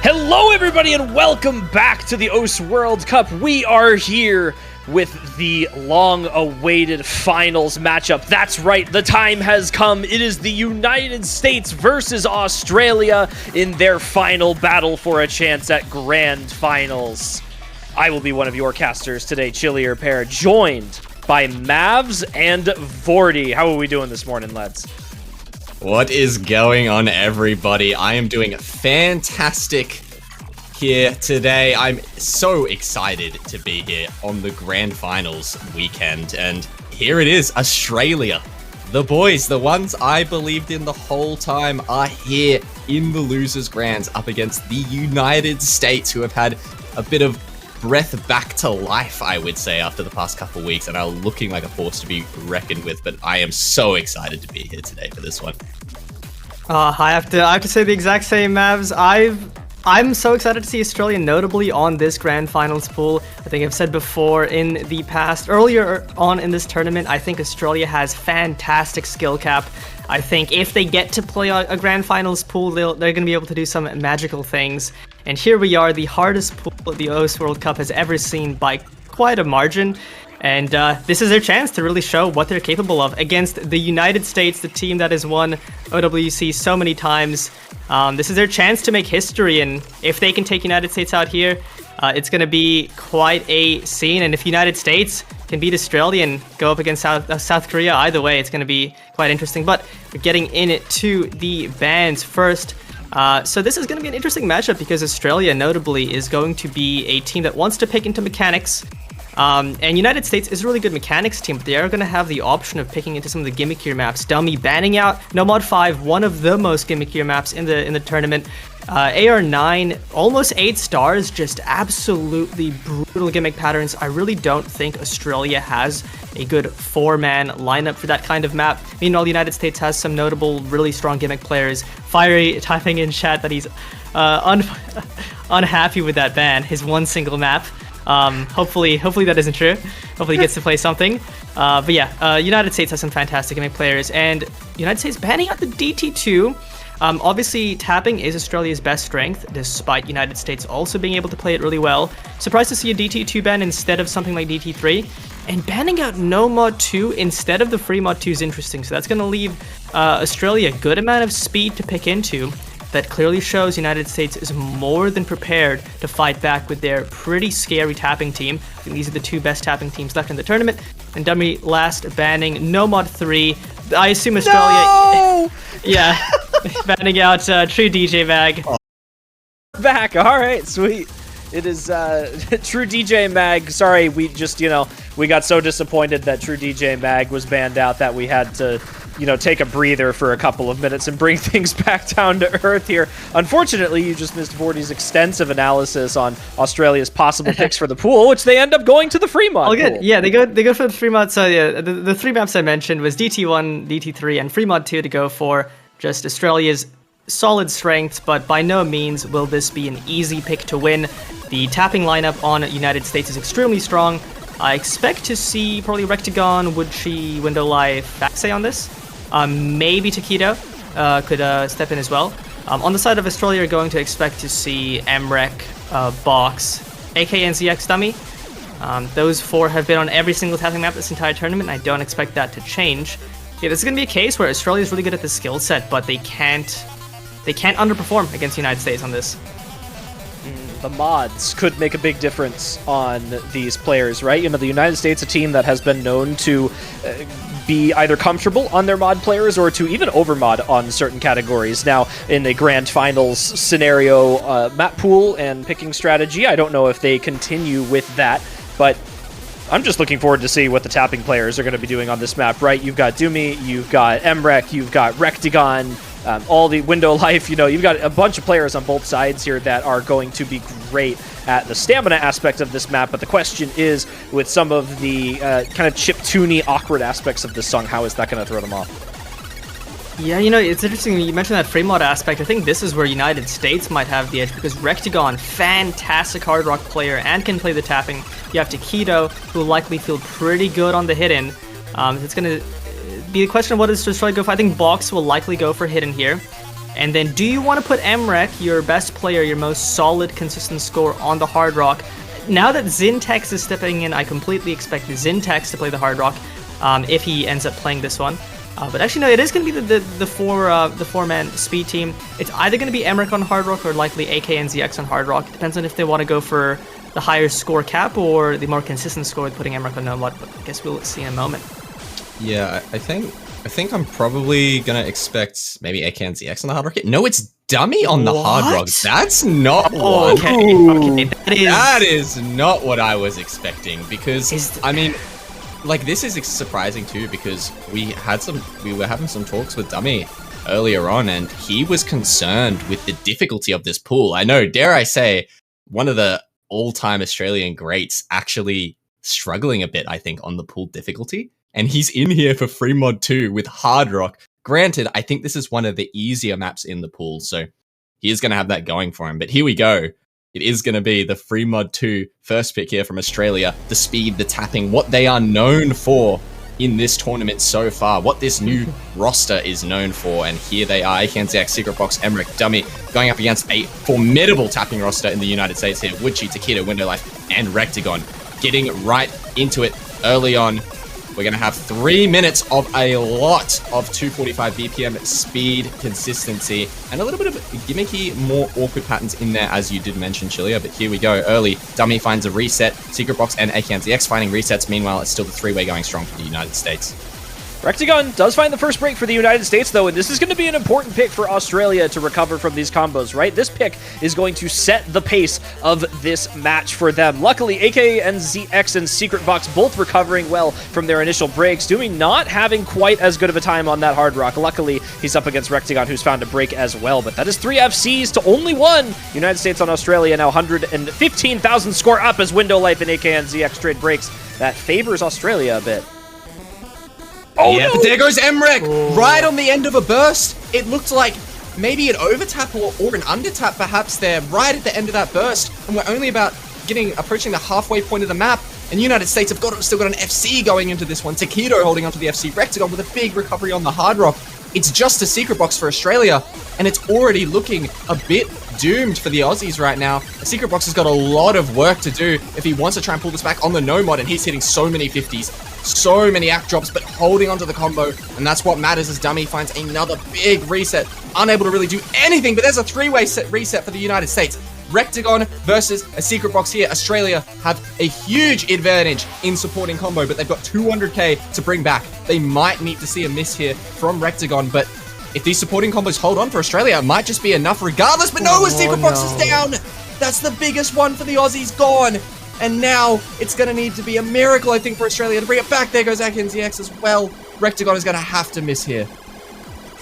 Hello everybody and welcome back to the OS World Cup. We are here with the long-awaited finals matchup. That's right, the time has come. It is the United States versus Australia in their final battle for a chance at grand finals. I will be one of your casters today, Chillier Pair, joined by Mavs and Vorty. How are we doing this morning, lads? What is going on, everybody? I am doing fantastic here today. I'm so excited to be here on the grand finals weekend, and here it is, Australia. The boys, the ones I believed in the whole time, are here in the losers grands up against the United States, who have had a bit of breath back to life, I would say, after the past couple weeks, and are looking like a force to be reckoned with. But I am so excited to be here today for this one. I have to say the exact same, Mavs. I'm so excited to see Australia notably on this grand finals pool. I think I've said before in the past, earlier on in this tournament, I think Australia has fantastic skill cap. I think if they get to play a grand finals pool, they're going to be able to do some magical things. And here we are, the hardest pool the OS World Cup has ever seen by quite a margin. And this is their chance to really show what they're capable of against the United States, the team that has won OWC so many times. This is their chance to make history, and if they can take United States out here, it's going to be quite a scene. And if United States can beat Australia and go up against South Korea, either way, it's going to be quite interesting. But we're getting into the bans first. So this is going to be an interesting matchup because Australia, notably, is going to be a team that wants to pick into mechanics. And United States is a really good mechanics team, but they are going to have the option of picking into some of the gimmickier maps. Dummy banning out Nomad 5, one of the most gimmickier maps in the tournament. AR9, almost 8 stars, just absolutely brutal gimmick patterns. I really don't think Australia has a good 4-man lineup for that kind of map. Meanwhile, the United States has some notable, really strong gimmick players. Fiery typing in chat that he's unhappy with that ban, his one single map. Hopefully that isn't true. Hopefully he gets to play something. But yeah, United States has some fantastic gimmick players, and United States banning out the DT2. Obviously, tapping is Australia's best strength, despite United States also being able to play it really well. Surprised to see a DT2 ban instead of something like DT3. And banning out no mod 2 instead of the free mod 2 is interesting. So that's going to leave Australia a good amount of speed to pick into. That clearly shows United States is more than prepared to fight back with their pretty scary tapping team. I think these are the two best tapping teams left in the tournament. And Dummy last banning no mod 3. I assume Australia... No! Yeah, banning out True DJ Mag. Back, alright, sweet. It is True DJ Mag. Sorry, we just, we got so disappointed that True DJ Mag was banned out that we had to, take a breather for a couple of minutes and bring things back down to earth here. Unfortunately, you just missed Vorty's extensive analysis on Australia's possible picks for the pool, which they end up going to the free mod good. pool. Yeah, they go for the free mod. So yeah, the three maps I mentioned was DT1, DT3, and free mod 2 to go for. Just Australia's solid strengths, but by no means will this be an easy pick to win. The tapping lineup on United States is extremely strong. I expect to see probably Rectagon, Woodchi, Window Life, Baxay on this. Maybe Taquito could step in as well. On the side of Australia, you're going to expect to see MREC, Box, AK, and ZX Dummy. Those four have been on every single tapping map this entire tournament, and I don't expect that to change. Yeah, this is going to be a case where Australia is really good at the skill set, but they can't underperform against the United States on this. The mods could make a big difference on these players, right? The United States, a team that has been known to be either comfortable on their mod players or to even overmod on certain categories. Now, in the grand finals scenario map pool and picking strategy, I don't know if they continue with that, but I'm just looking forward to see what the tapping players are going to be doing on this map, right? You've got Doomy, you've got MREC, you've got Rectagon, all the Window Life, you've got a bunch of players on both sides here that are going to be great at the stamina aspect of this map, but the question is, with some of the kind of chiptune-y, awkward aspects of this song, how is that going to throw them off? Yeah, it's interesting you mentioned that frame mod aspect. I think this is where United States might have the edge because Rectagon, fantastic hard rock player and can play the tapping. You have Taquito, who will likely feel pretty good on the hidden. It's going to be a question of what does Australia go for. I think Box will likely go for hidden here. And then do you want to put Emrek, your best player, your most solid, consistent score, on the Hard Rock? Now that Zintex is stepping in, I completely expect Zintex to play the Hard Rock if he ends up playing this one. But actually, no, it is going to be the four-man speed team. It's either going to be Emrek on Hard Rock or likely AK and ZX on Hard Rock. It depends on if they want to go for the higher score cap or the more consistent score with putting Emrek on Nomad. But I guess we'll see in a moment. Yeah, I think I'm probably gonna expect maybe AK and ZX on the Hard Rock. No, it's Dummy on the Hard Rock. That's not one. Okay, that is not what I was expecting, because I mean, like, this is surprising too, because we were having some talks with Dummy earlier on, and he was concerned with the difficulty of this pool. I know, dare I say, one of the all-time Australian greats actually struggling a bit, I think, on the pool difficulty. And he's in here for Free Mod 2 with Hard Rock. Granted, I think this is one of the easier maps in the pool, so he is going to have that going for him. But here we go. It is going to be the Free Mod 2 first pick here from Australia. The speed, the tapping, what they are known for in this tournament so far, what this new roster is known for. And here they are, AKNZX, Secret Box, Emrek, Dummy, going up against a formidable tapping roster in the United States here. Woodchi, Takedo, Window Life, and Rectagon getting right into it early on. We're going to have 3 minutes of a lot of 245 BPM speed, consistency, and a little bit of gimmicky, more awkward patterns in there, as you did mention, Chilia. But here we go. Early, Dummy finds a reset. Secret Box and AKNZX finding resets. Meanwhile, it's still the three-way going strong for the United States. Rectagon does find the first break for the United States, though, and this is going to be an important pick for Australia to recover from these combos, right? This pick is going to set the pace of this match for them. Luckily, AK and ZX and Secret Box both recovering well from their initial breaks, Doomy not having quite as good of a time on that Hard Rock. Luckily, he's up against Rectagon, who's found a break as well, but that is 3 FCs to only 1. United States on Australia now 115,000 score up as Window Life and AK and ZX trade breaks. That favors Australia a bit. Oh, yeah, no. But there goes Emrek, right on the end of a burst. It looked like maybe an overtap or an undertap perhaps there, right at the end of that burst. And we're only approaching the halfway point of the map. And United States have still got an FC going into this one. Takedo holding onto the FC. Rectagon with a big recovery on the Hard Rock. It's just a Secret Box for Australia, and it's already looking a bit doomed for the Aussies right now. The Secret Box has got a lot of work to do if he wants to try and pull this back on the Nomad, and he's hitting so many 50s, so many act drops, but holding onto the combo, and that's what matters as Dummy finds another big reset. Unable to really do anything, but there's a three-way reset for the United States. Rectagon versus a Secret Box here. Australia have a huge advantage in supporting combo, but they've got 200k to bring back. They might need to see a miss here from Rectagon, but if these supporting combos hold on for Australia, it might just be enough regardless. But no, a Secret Box is down. That's the biggest one for the Aussies gone. And now it's going to need to be a miracle, I think, for Australia to bring it back. There goes AKNZX as well. Rectagon is going to have to miss here.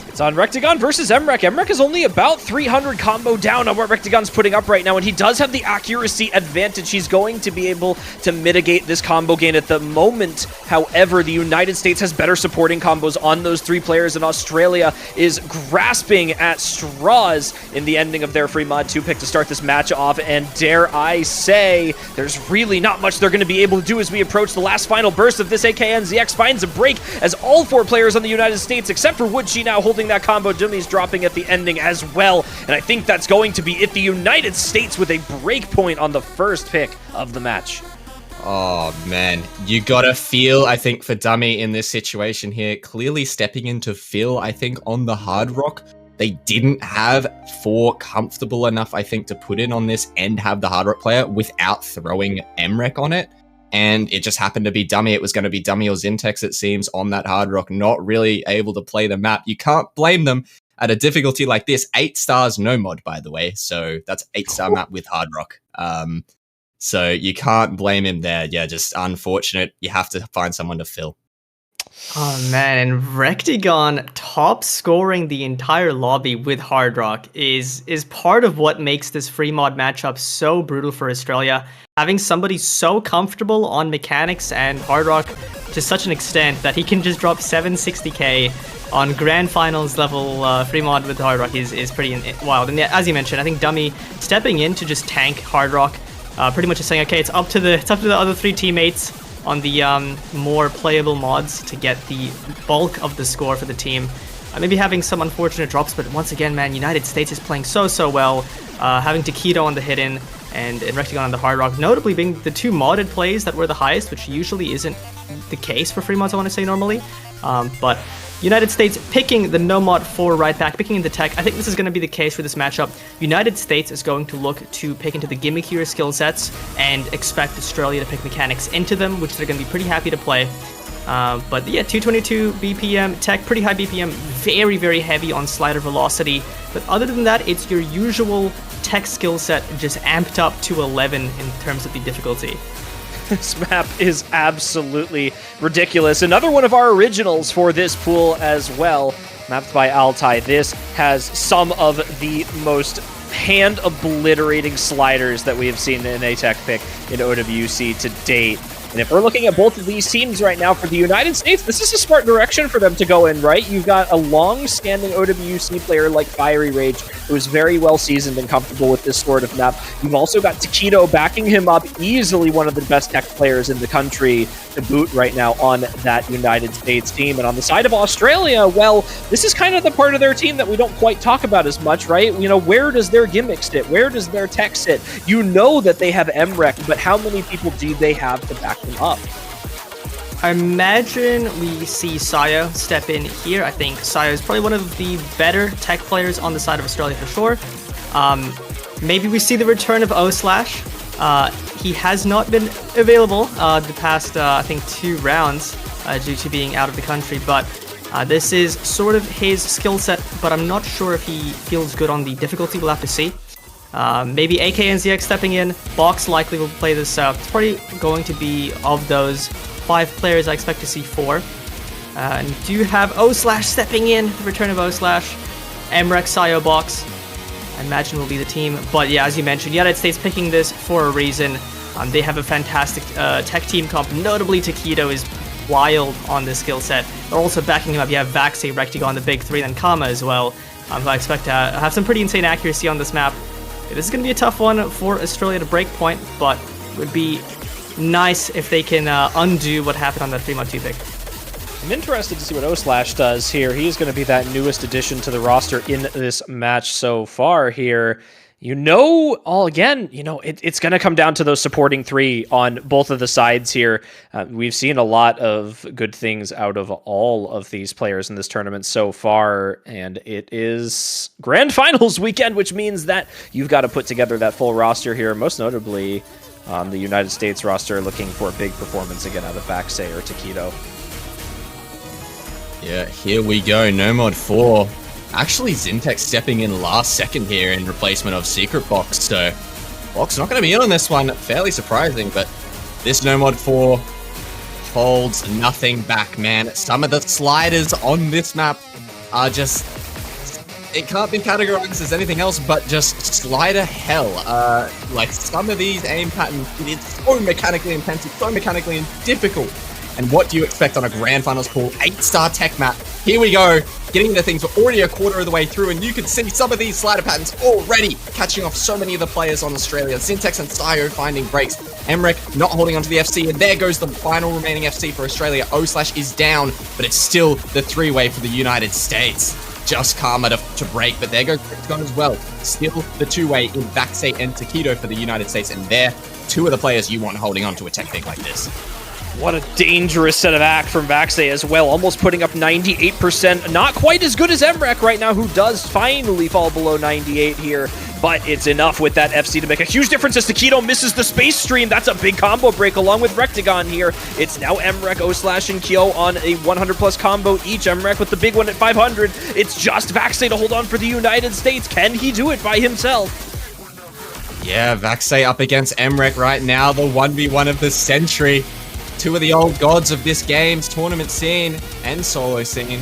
It's on Rectagon versus Emrek. Emrek is only about 300 combo down on what Rectagon's putting up right now, and he does have the accuracy advantage. He's going to be able to mitigate this combo gain at the moment. However, the United States has better supporting combos on those 3 players, and Australia is grasping at straws in the ending of their Free Mod 2 pick to start this match off, and dare I say, there's really not much they're going to be able to do as we approach the last final burst of this. AKNZX finds a break as all 4 players on the United States, except for Woodchi, now holding that combo. Dummy's dropping at the ending as well, and I think that's going to be it. The United States with a break point on the first pick of the match. Oh man, you gotta feel, I think, for Dummy in this situation here, clearly stepping into Phil, I think, on the Hard Rock. They didn't have 4 comfortable enough, I think, to put in on this and have the Hard Rock player without throwing Emrek on it. And it just happened to be Dummy. It was going to be Dummy or Zintex, it seems, on that Hard Rock, not really able to play the map. You can't blame them at a difficulty like this. 8 stars, no mod, by the way. So that's 8-star map with Hard Rock. So you can't blame him there. Yeah, just unfortunate. You have to find someone to fill. Oh man, and Rectagon top scoring the entire lobby with Hard Rock is part of what makes this free mod matchup so brutal for Australia. Having somebody so comfortable on mechanics and Hard Rock to such an extent that he can just drop 760k on grand finals level free mod with Hard Rock is pretty wild. And yeah, as you mentioned, I think Dummy stepping in to just tank Hard Rock, pretty much just saying, okay, it's up to the other 3 teammates on the more playable mods to get the bulk of the score for the team. maybe having some unfortunate drops, but once again, man, United States is playing so well. Having Taquito on the hidden and Rectagon on the hard rock, notably being the 2 modded plays that were the highest, which usually isn't the case for free mods, I want to say normally. But United States picking the no mod 4 right back, picking into tech. I think this is going to be the case for this matchup. United States is going to look to pick into the gimmickier skill sets and expect Australia to pick mechanics into them, which they're going to be pretty happy to play. But yeah, 222 BPM, tech, pretty high BPM, very heavy on slider velocity. But other than that, it's your usual tech skill set just amped up to 11 in terms of the difficulty. This map is absolutely ridiculous. Another one of our originals for this pool as well, mapped by Altai. This has some of the most hand-obliterating sliders that we have seen in a tech pick in OWC to date. And if we're looking at both of these teams right now, for the United States, this is a smart direction for them to go in, right? You've got a long-standing OWC player like Fiery Rage, who is very well seasoned and comfortable with this sort of map. You've also got Taquito backing him up, easily one of the best tech players in the country to boot right now on that United States team. And on the side of Australia, well, this is kind of the part of their team that we don't quite talk about as much, right? You know, where does their gimmick sit? Where does their tech sit? You know that they have MREC, but how many people do they have to back them up? I imagine we see Sayo step in here. I think Sayo is probably one of the better tech players on the side of Australia for sure. Maybe we see the return of O/Slash. He has not been available the past, I think, 2 rounds due to being out of the country, but this is sort of his skill set, but I'm not sure if he feels good on the difficulty. We'll have to see. Maybe AK and ZX stepping in. Box likely will play this out. It's probably going to be, of those 5 players, I expect to see 4. And do you have O/Slash stepping in? The return of O/Slash. MREC, Sayo, Box, I imagine will be the team. But yeah, as you mentioned, United States picking this for a reason. They have a fantastic tech team comp. Notably, Taquito is wild on this skill set. They're also backing him up. You have Vaxi, Rectagon, the big 3, and Kama as well. Who I expect to have some pretty insane accuracy on this map. This is going to be a tough one for Australia to break point, but it would be nice if they can undo what happened on that 3-mod-2 pick. I'm interested to see what O/Slash does here. He's going to be that newest addition to the roster in this match so far here. It's going to come down to those supporting 3 on both of the sides here. We've seen a lot of good things out of all of these players in this tournament so far, and it is Grand Finals weekend, which means that you've got to put together that full roster here, most notably the United States roster looking for a big performance again out of Vaxay or Taquito. Yeah, here we go. No mod 4. Actually, Zintek stepping in last second here in replacement of Secret Box, so Box not going to be in on this one. Fairly surprising, but this No Mod 4 holds nothing back, man. Some of the sliders on this map are just... It can't be categorized as anything else but just slider hell. Like, some of these aim patterns, it's so mechanically intensive, so mechanically difficult. And what do you expect on a Grand Finals pool 8-star tech map? Here we go, getting into things. We're already a quarter of the way through, and you can see some of these slider patterns already catching off so many of the players on Australia. Syntax and Sayo finding breaks. MREC not holding onto the FC, and there goes the final remaining FC for Australia. O/Slash is down, but it's still the 3-way for the United States. Just Karma to break, but there goes Rectagon as well. Still the 2-way in Vaxay and Taquito for the United States, and they're 2 of the players you want holding on to a tech pick like this. What a dangerous set of act from Vaxay as well, almost putting up 98%. Not quite as good as MREC right now, who does finally fall below 98 here, but it's enough with that FC to make a huge difference as Taquito misses the space stream. That's a big combo break along with Rectagon here. It's now MREC, O/Slash, and Kyo on a 100+ combo each. MREC with the big one at 500. It's just Vaxay to hold on for the United States. Can he do it by himself? Yeah, Vaxay up against MREC right now, the 1v1 of the century. 2 of the old gods of this game's tournament scene and solo scene.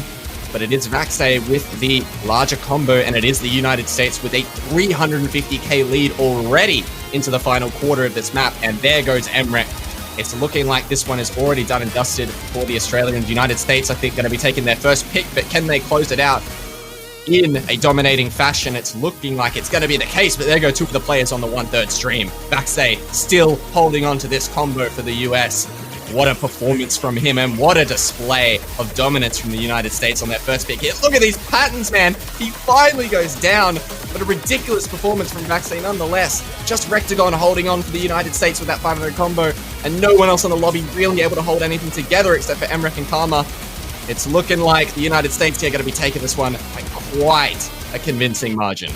But it is Vaxay with the larger combo, and it is the United States with a 350k lead already into the final quarter of this map. And there goes MREC. It's looking like this one is already done and dusted for the Australian. United States, I think, going to be taking their first pick, but can they close it out in a dominating fashion? It's looking like it's going to be the case, but there go 2 of the players on the 1/3 stream. Vaxay still holding on to this combo for the US. What a performance from him, and what a display of dominance from the United States on that first pick hit. Look at these patterns, man. He finally goes down, but a ridiculous performance from Vaxay nonetheless. Just Rectagon holding on for the United States with that 500 combo, and no one else on the lobby really able to hold anything together except for Emrek and Karma. It's looking like the United States here are going to be taking this one by quite a convincing margin.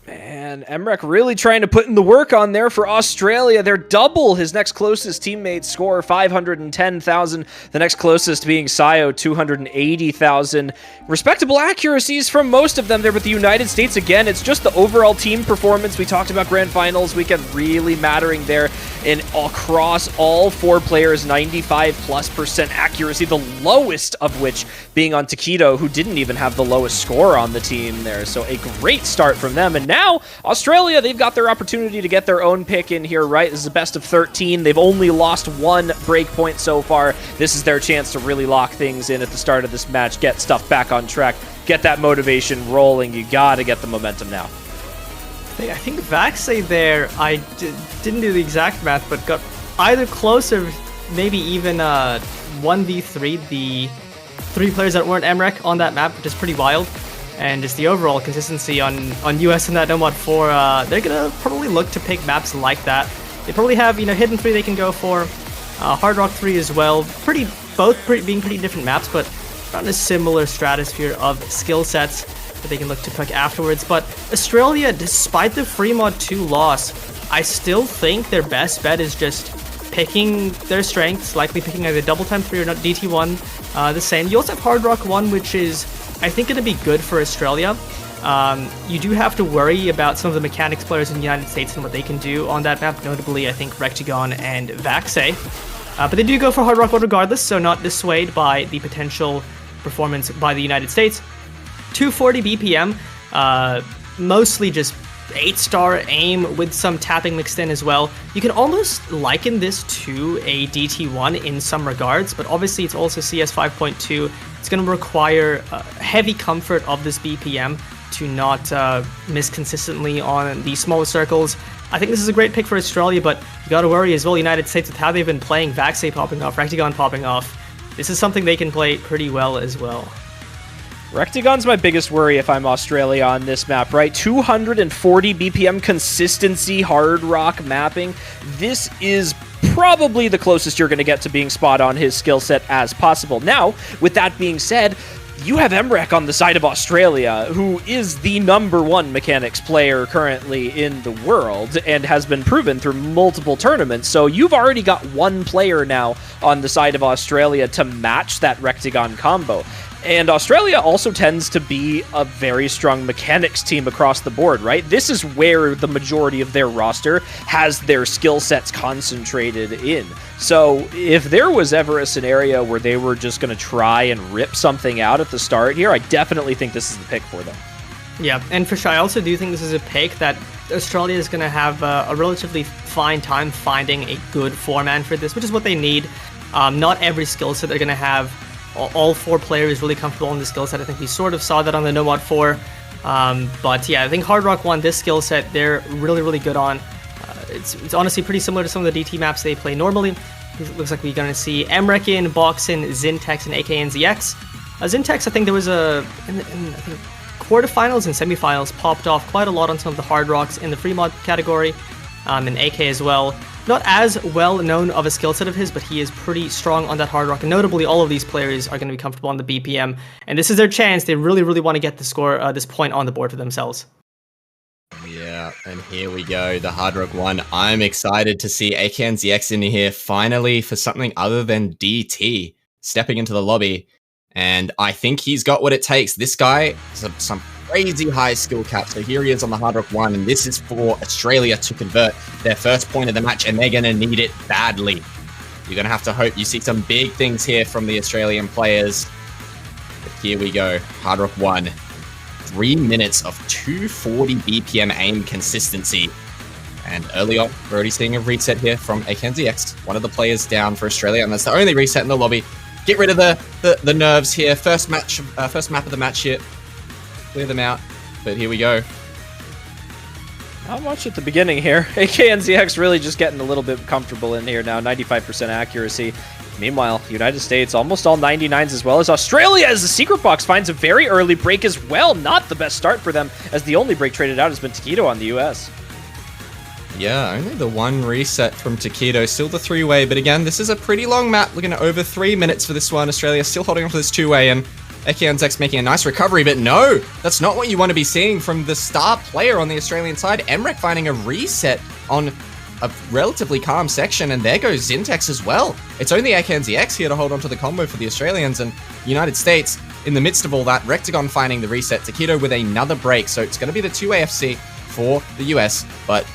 And Emrek really trying to put in the work on there for Australia. They're double his next closest teammate score, 510,000. The next closest being Sayo, 280,000. Respectable accuracies from most of them there, but the United States, again, it's just the overall team performance. We talked about Grand Finals weekend really mattering there. And across all 4 players, 95+% accuracy, the lowest of which being on Taquito, who didn't even have the lowest score on the team there. So a great start from them. And now Australia, they've got their opportunity to get their own pick in here, right? This is a best of 13. They've only lost 1 breakpoint so far. This is their chance to really lock things in at the start of this match, get stuff back on track, get that motivation rolling. You gotta get the momentum now. I think Vaxay there, I didn't do the exact math, but got either close or maybe even 1v3 the 3 players that weren't Emrek on that map, which is pretty wild. And just the overall consistency on US in that No Mod 4, they're gonna probably look to pick maps like that. They probably have, Hidden 3 they can go for, Hard Rock 3 as well. Both being pretty different maps, but around a similar stratosphere of skill sets that they can look to pick afterwards. But Australia, despite the Free Mod 2 loss, I still think their best bet is just picking their strengths, likely picking either Double Time 3 or not DT1 the same. You also have Hard Rock 1, which is, I think, going to be good for Australia. You do have to worry about some of the mechanics players in the United States and what they can do on that map, notably, I think, Rectagon and Vaxay. But they do go for Hard Rock 1 regardless, so not dissuaded by the potential performance by the United States. 240 BPM, mostly just 8-star aim with some tapping mixed in as well. You can almost liken this to a DT1 in some regards, but obviously it's also CS 5.2. It's going to require heavy comfort of this BPM to not miss consistently on the smaller circles. I think this is a great pick for Australia, but you got to worry as well, United States, with how they've been playing Vaxay popping off, Rectagon popping off. This is something they can play pretty well as well. Rectagon's my biggest worry if I'm Australia on this map, right? 240 BPM consistency, hard rock mapping. This is probably the closest you're going to get to being spot on his skill set as possible. Now, with that being said, you have Emrek on the side of Australia, who is the #1 mechanics player currently in the world and has been proven through multiple tournaments. So you've already got 1 player now on the side of Australia to match that Rectagon combo. And Australia also tends to be a very strong mechanics team across the board, right? This is where the majority of their roster has their skill sets concentrated in. So if there was ever a scenario where they were just going to try and rip something out at the start here, I definitely think this is the pick for them. Yeah, and for sure, I also do think this is a pick that Australia is going to have a relatively fine time finding a good 4-man for this, which is what they need. Not every skill set they're going to have all 4 players really comfortable in the skill set. I think we sort of saw that on the No Mod 4. But yeah, I think Hard Rock 1, this skill set, they're really, really good on. It's honestly pretty similar to some of the DT maps they play normally. It looks like we're going to see Emrekin, Boxin, Zintex, and AKNZX. Zintex, I think there was in I think quarterfinals and semifinals popped off quite a lot on some of the Hard Rocks in the free mod category, and AK as well. Not as well known of a skill set of his, but he is pretty strong on that Hard Rock, and notably all of these players are going to be comfortable on the BPM, and this is their chance. They really, really want to get the score, this point on the board for themselves. Yeah, and here we go, the Hard Rock 1. I'm excited to see AKNZX in here finally for something other than DT stepping into the lobby, and I think he's got what it takes. This guy is some crazy high skill cap. So here he is on the Hard Rock 1, and this is for Australia to convert their first point of the match, and they're going to need it badly. You're going to have to hope you see some big things here from the Australian players. But here we go, Hard Rock 1. 3 minutes of 240 BPM aim consistency. And early on, we're already seeing a reset here from AKNZX, one of the players down for Australia, and that's the only reset in the lobby. Get rid of the nerves here. First map of the match here. Clear them out, but here we go. Not much at the beginning here. AKNZX really just getting a little bit comfortable in here now. 95% accuracy. Meanwhile, United States almost all 99s as well as Australia, as the Secret Box finds a very early break as well. Not the best start for them, as the only break traded out has been Taquito on the US. Yeah, only the one reset from Taquito, still the three-way, but again, this is a pretty long map, looking at over 3 minutes for this one. Australia still holding on for this two-way, and Ekianzex making a nice recovery, but no, that's not what you want to be seeing from the star player on the Australian side. Emrek finding a reset on a relatively calm section, and there goes Zintex as well. It's only Ekianzex here to hold on to the combo for the Australians, and United States, in the midst of all that, Rectagon finding the reset, Taquito with another break, so it's going to be the 2-way FC for the US, but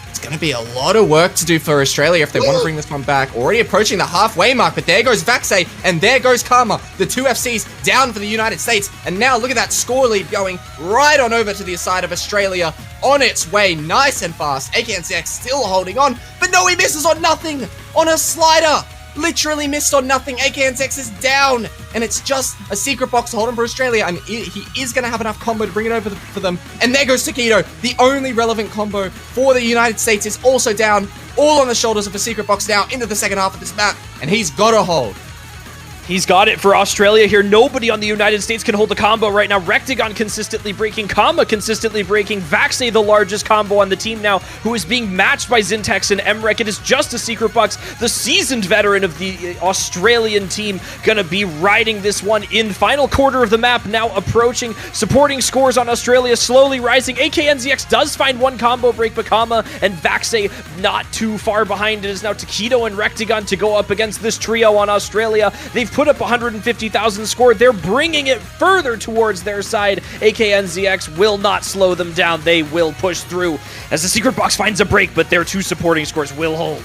it's going to be a lot of work to do for Australia if they want to bring this one back. Already approaching the halfway mark, but there goes Vaxei, and there goes Karma. The two FCs down for the United States, and now look at that score lead going right on over to the side of Australia. On its way, nice and fast. Ekianzex still holding on, but no, he misses on nothing. On a slider. Literally missed on nothing. Ekianzex is down, and it's just a Secret Box to hold him for Australia. I mean, he is going to have enough combo to bring it over for them. And there goes Taquito. The only relevant combo for the United States is also down, all on the shoulders of a Secret Box now into the second half of this map, and he's got to hold. He's got it for Australia here. Nobody on the United States can hold the combo right now. Rectagon consistently breaking, Kama consistently breaking. Vaxei, the largest combo on the team now, who is being matched by Zintex and Emrek. It is just a Secret Box, the seasoned veteran of the Australian team, gonna be riding this one in. Final quarter of the map now approaching. Supporting scores on Australia slowly rising. AKNZX does find one combo break, but Kama and Vaxei not too far behind. It is now Taquito and Rectagon to go up against this trio on Australia. They've put up 150,000 score. They're bringing it further towards their side. AKNZX will not slow them down. They will push through as the Secret Box finds a break, but their two supporting scores will hold.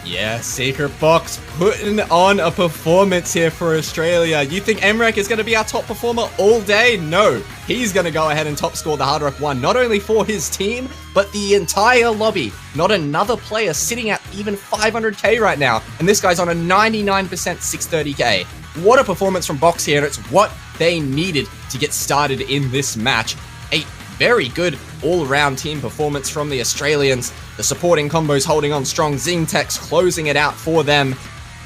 Yeah, Secret Box putting on a performance here for Australia. You think Emrek is going to be our top performer all day? No, he's going to go ahead and top score the Hard Rock 1, not only for his team, but the entire lobby. Not another player sitting at even 500k right now, and this guy's on a 99% 630k. What a performance from Box here, and it's what they needed to get started in this match. A very good all-round team performance from the Australians. The supporting combos holding on strong. Zintex closing it out for them.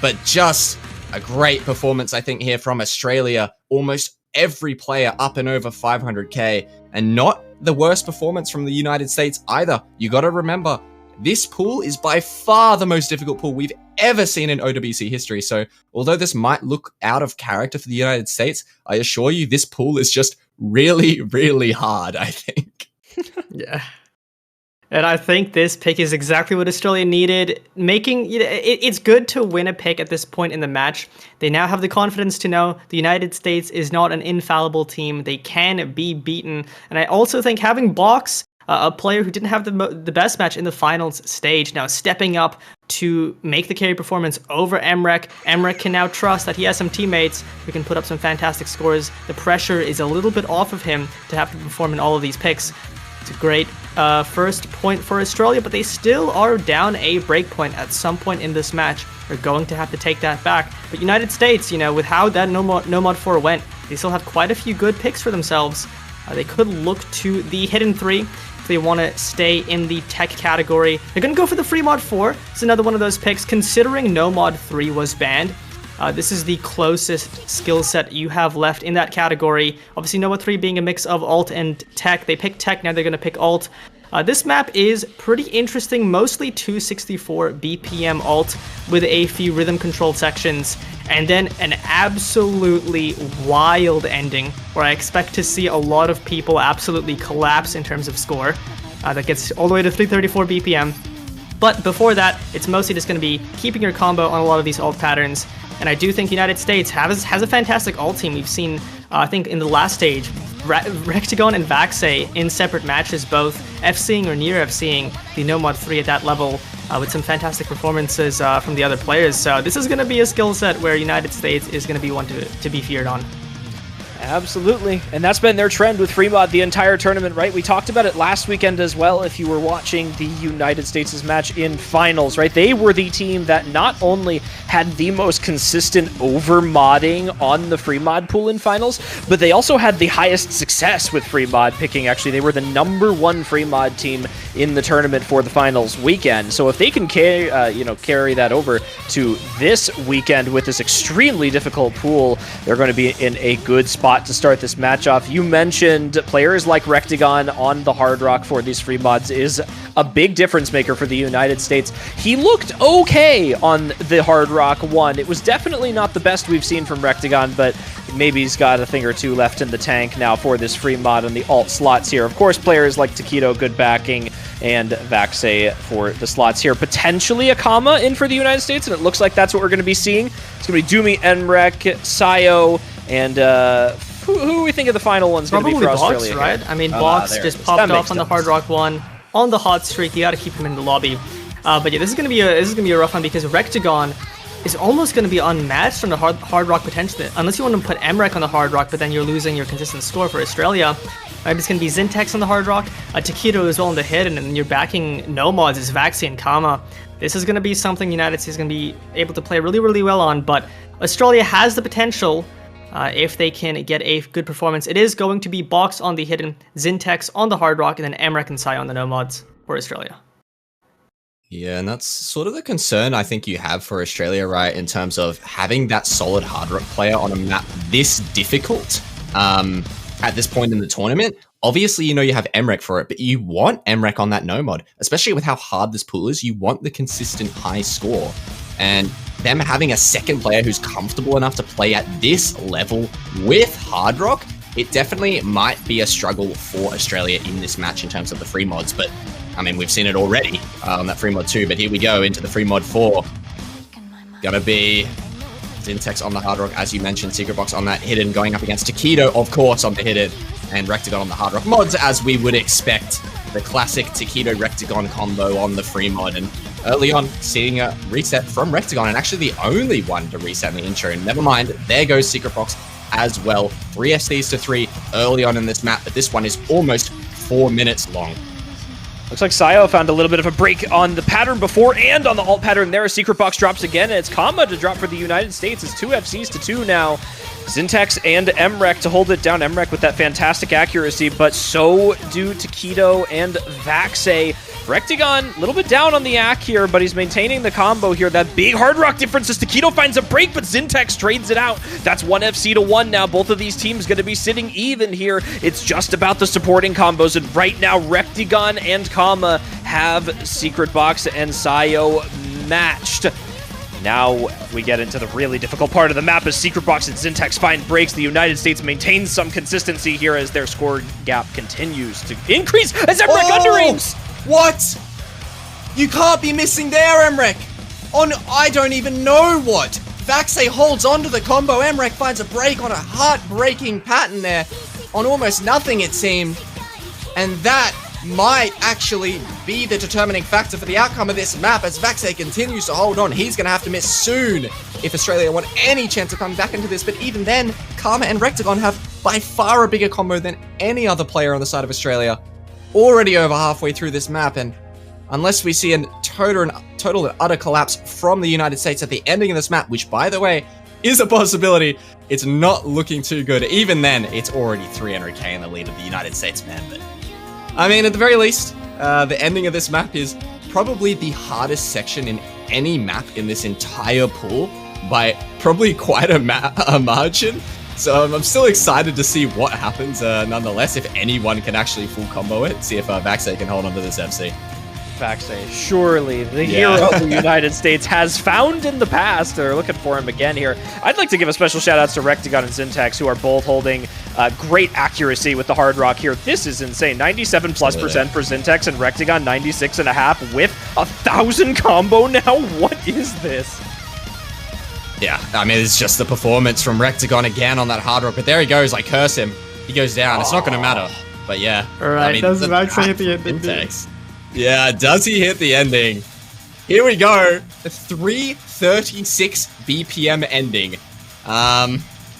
But just a great performance, I think, here from Australia. Almost every player up and over 500k. And not the worst performance from the United States either. You got to remember, this pool is by far the most difficult pool we've ever seen in OWC history. So although this might look out of character for the United States, I assure you this pool is just really, really hard, I think. Yeah. And I think this pick is exactly what Australia needed. It's good to win a pick at this point in the match. They now have the confidence to know the United States is not an infallible team. They can be beaten. And I also think having Box, a player who didn't have the best match in the finals stage, now stepping up to make the carry performance over Emrek. Emrek can now trust that he has some teammates who can put up some fantastic scores. The pressure is a little bit off of him to have to perform in all of these picks. It's a great first point for Australia, but they still are down a break point at some point in this match. They're going to have to take that back. But United States, with how that no mod 4 went, they still have quite a few good picks for themselves. They could look to the hidden 3 if they want to stay in the tech category. They're going to go for the free mod 4. It's another one of those picks, considering no mod 3 was banned. This is the closest skill set you have left in that category. Obviously, no mod 3 being a mix of alt and tech. They picked tech, now they're going to pick alt. This map is pretty interesting, mostly 264 BPM alt with a few rhythm control sections, and then an absolutely wild ending where I expect to see a lot of people absolutely collapse in terms of score. That gets all the way to 334 BPM. But before that, it's mostly just going to be keeping your combo on a lot of these alt patterns. And I do think United States has a fantastic alt team. We've seen, I think, in the last stage, Rectagon and Vaxei in separate matches, both FCing or near FCing the No Mod 3 at that level with some fantastic performances from the other players. So this is going to be a skill set where United States is going to be one to be feared on. Absolutely, and that's been their trend with Fremod the entire tournament, right? We talked about it last weekend as well, if you were watching the United States' match in finals, right? They were the team that not only had the most consistent over-modding on the free mod pool in finals, but they also had the highest success with free mod picking. Actually, they were the #1 free mod team in the tournament for the finals weekend. So if they can carry that over to this weekend with this extremely difficult pool, they're going to be in a good spot to start this match off. You mentioned players like Rectagon on the Hard Rock for these free mods is a big difference maker for the United States. He looked okay on the Hard Rock 1. It was definitely not the best we've seen from Rectagon, but maybe he's got a thing or two left in the tank now for this free mod on the alt slots here. Of course, players like Taquito, good backing, and Vaxay for the slots here. Potentially a Kama in for the United States, and it looks like that's what we're going to be seeing. It's going to be Doomy, Emrek, Sayo, and who do we think of the final one's going to be for Box, Australia? right? Here? I mean, Box just popped off on the sense. Hard Rock 1 on the hot streak. You got to keep him in the lobby. But yeah, this is gonna be a rough one because Rectagon is almost going to be unmatched on the hard Rock potentially, unless you want to put Emrek on the Hard Rock, but then you're losing your consistent score for Australia. Maybe it's going to be Zintex on the Hard Rock, Taquito as well on the hit, and then you're backing no mods is Vaxi and Kama. This is going to be something United States is going to be able to play really, really well on, but Australia has the potential if they can get a good performance. It is going to be Box on the hidden, Zintex on the Hard Rock, and then Emrek and Sai on the no mods for Australia. Yeah, and that's sort of the concern I think you have for Australia, right, in terms of having that solid Hard Rock player on a map this difficult at this point in the tournament. Obviously, you know you have Emrek for it, but you want Emrek on that no mod, especially with how hard this pool is. You want the consistent high score, and them having a second player who's comfortable enough to play at this level with Hard Rock, it definitely might be a struggle for Australia in this match in terms of the free mods, but I mean, we've seen it already on that free mod 2, but here we go into the free mod 4. Gonna be Zintex on the Hard Rock, as you mentioned, Secret Box on that hidden, going up against Taquito, of course, on the hidden, and Rectagon on the Hard Rock mods, as we would expect. The classic Taquito-Rectagon combo on the free mod, and early on, seeing a reset from Rectagon, and actually the only one to reset in the intro. And never mind, there goes Secret Box as well. 3 SDs to 3 early on in this map, but this one is almost 4 minutes long. Looks like Sayo found a little bit of a break on the pattern before and on the alt pattern there. Secret Box drops again, and it's Kama to drop for the United States. It's 2 FCs to 2 now. Zintex and Emrek to hold it down. Emrek with that fantastic accuracy, but so do Taquito and Vaxay. Rectagon, a little bit down on the AC here, but he's maintaining the combo here. That big Hard Rock difference as Taquito finds a break, but Zintex trades it out. That's 1 FC to 1 now. Both of these teams going to be sitting even here. It's just about the supporting combos, and right now, Rectagon and Kama have Secret Box and Sayo matched. Now we get into the really difficult part of the map as Secret Box and Zintex find breaks. The United States maintains some consistency here as their score gap continues to increase as Emrek underaims. What? You can't be missing there, Emrek. On I don't even know what. Vaxay holds onto the combo. Emrek finds a break on a heartbreaking pattern there. On almost nothing, it seemed. And that might actually be the determining factor for the outcome of this map as Vaxay continues to hold on. He's going to have to miss soon if Australia want any chance of coming back into this. But even then, Kama and Rectagon have by far a bigger combo than any other player on the side of Australia. Already over halfway through this map, and unless we see a total and utter collapse from the United States at the ending of this map, which, by the way, is a possibility, it's not looking too good. Even then, it's already 300k in the lead of the United States, man. But I mean, at the very least, the ending of this map is probably the hardest section in any map in this entire pool by probably quite a margin. So I'm still excited to see what happens nonetheless, if anyone can actually full combo it, see if Vaxay can hold on to this FC. Vaxay, surely the hero the United States has found in the past. They're looking for him again here. I'd like to give a special shout outs to Rectagon and Zintex, who are both holding great accuracy with the Hard Rock here. This is insane. 97+% for Zintex and Rectagon 96.5 with 1,000 combo now. What is this? Yeah, I mean, it's just the performance from Rectagon again on that Hard Rock, but there he goes, I curse him. He goes down, it's not going to matter, but yeah. Alright, I mean, does Vaxay hit the ending? Yeah, does he hit the ending? Here we go, a 336 BPM ending.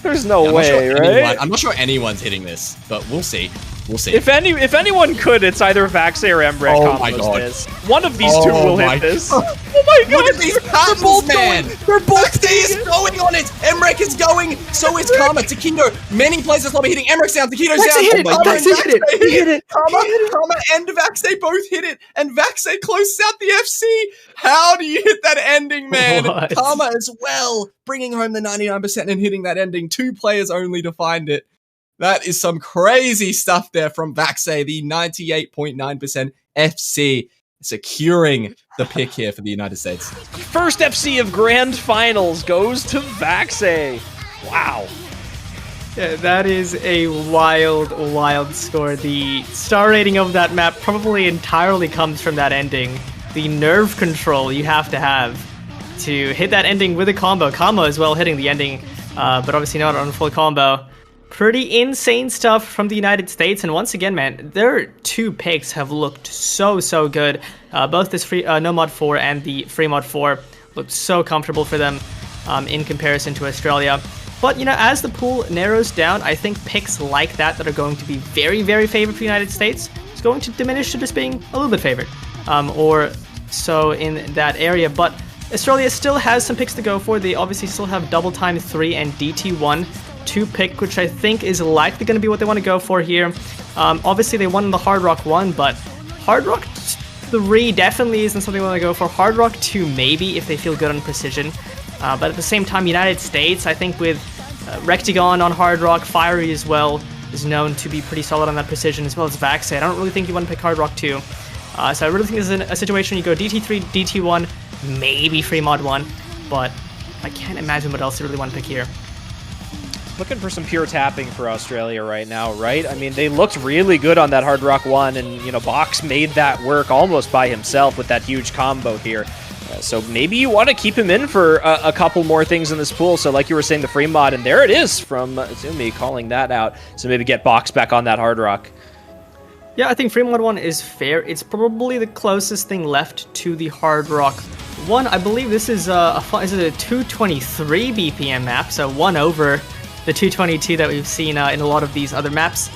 There's no way, right? I'm not sure anyone's hitting this, but we'll see. We'll see. If anyone could, it's either Vaxay or Embrek Oh my combos God. this. One of these two will hit this. Oh my God! Look at these patterns, man! They're both Vaxay is going on it! Emrek is going! So is Karma. Taquito. Many players are hitting. Emrek's down. Taquito's down. Hit it. Oh my God. Vaxay hit it. He hit it. Karma and Vaxay both hit it. And Vaxay closed out the FC. How do you hit that ending, man? What? Karma as well, bringing home the 99% and hitting that ending. 2 players only to find it. That is some crazy stuff there from Vaxay, the 98.9% FC, securing the pick here for the United States. First FC of Grand Finals goes to Vaxay. Wow. Yeah, that is a wild, wild score. The star rating of that map probably entirely comes from that ending. The nerve control you have to hit that ending with a combo. Combo as well hitting the ending, but obviously not on a full combo. Pretty insane stuff from the United States, and once again, man, their 2 picks have looked so good. Both this free No Mod 4 and the Free Mod 4 looked so comfortable for them in comparison to Australia. But, you know, as the pool narrows down, I think picks like that are going to be very, very favored for the United States is going to diminish to just being a little bit favored, or so in that area. But Australia still has some picks to go for. They obviously still have Double Time 3 and DT1 to pick, which I think is likely going to be what they want to go for here. Obviously, they won in the Hard Rock 1, but Hard Rock 3 definitely isn't something they want to go for. Hard Rock 2 maybe, if they feel good on precision. But at the same time, United States, I think with Rectagon on Hard Rock, Fiery as well, is known to be pretty solid on that precision, as well as Vaxay. I don't really think you want to pick Hard Rock 2. So I really think this is a situation you go DT3, DT1, maybe Free Mod 1, but I can't imagine what else you really want to pick here. Looking for some pure tapping for Australia right now, right? I mean, they looked really good on that Hard Rock 1, and, you know, Box made that work almost by himself with that huge combo here. So maybe you want to keep him in for a couple more things in this pool. So like you were saying, the free mod, and there it is from Zumi calling that out. So maybe get Box back on that Hard Rock. Yeah, I think Free Mod 1 is fair. It's probably the closest thing left to the Hard Rock 1. I believe this is a 223 BPM map, so 1 over the 222 that we've seen in a lot of these other maps.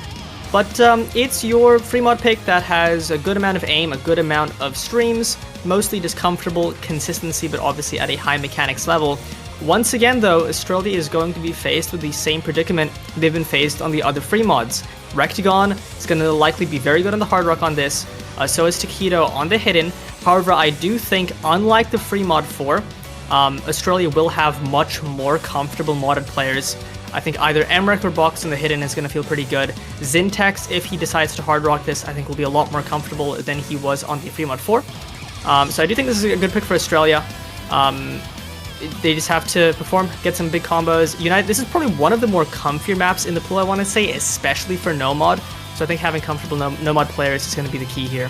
But it's your free mod pick that has a good amount of aim, a good amount of streams, mostly just comfortable consistency, but obviously at a high mechanics level. Once again, though, Australia is going to be faced with the same predicament they've been faced on the other free mods. Rectagon is going to likely be very good on the Hard Rock on this, so is Taquito on the Hidden. However, I do think, unlike the free mod 4, Australia will have much more comfortable modded players. I think either Emrek or Box in the Hidden is going to feel pretty good. Zintex, if he decides to Hard Rock this, I think will be a lot more comfortable than he was on the free mod 4. So I do think this is a good pick for Australia. They just have to perform, get some big combos. This is probably one of the more comfier maps in the pool, I want to say, especially for no mod. So I think having comfortable no mod players is going to be the key here.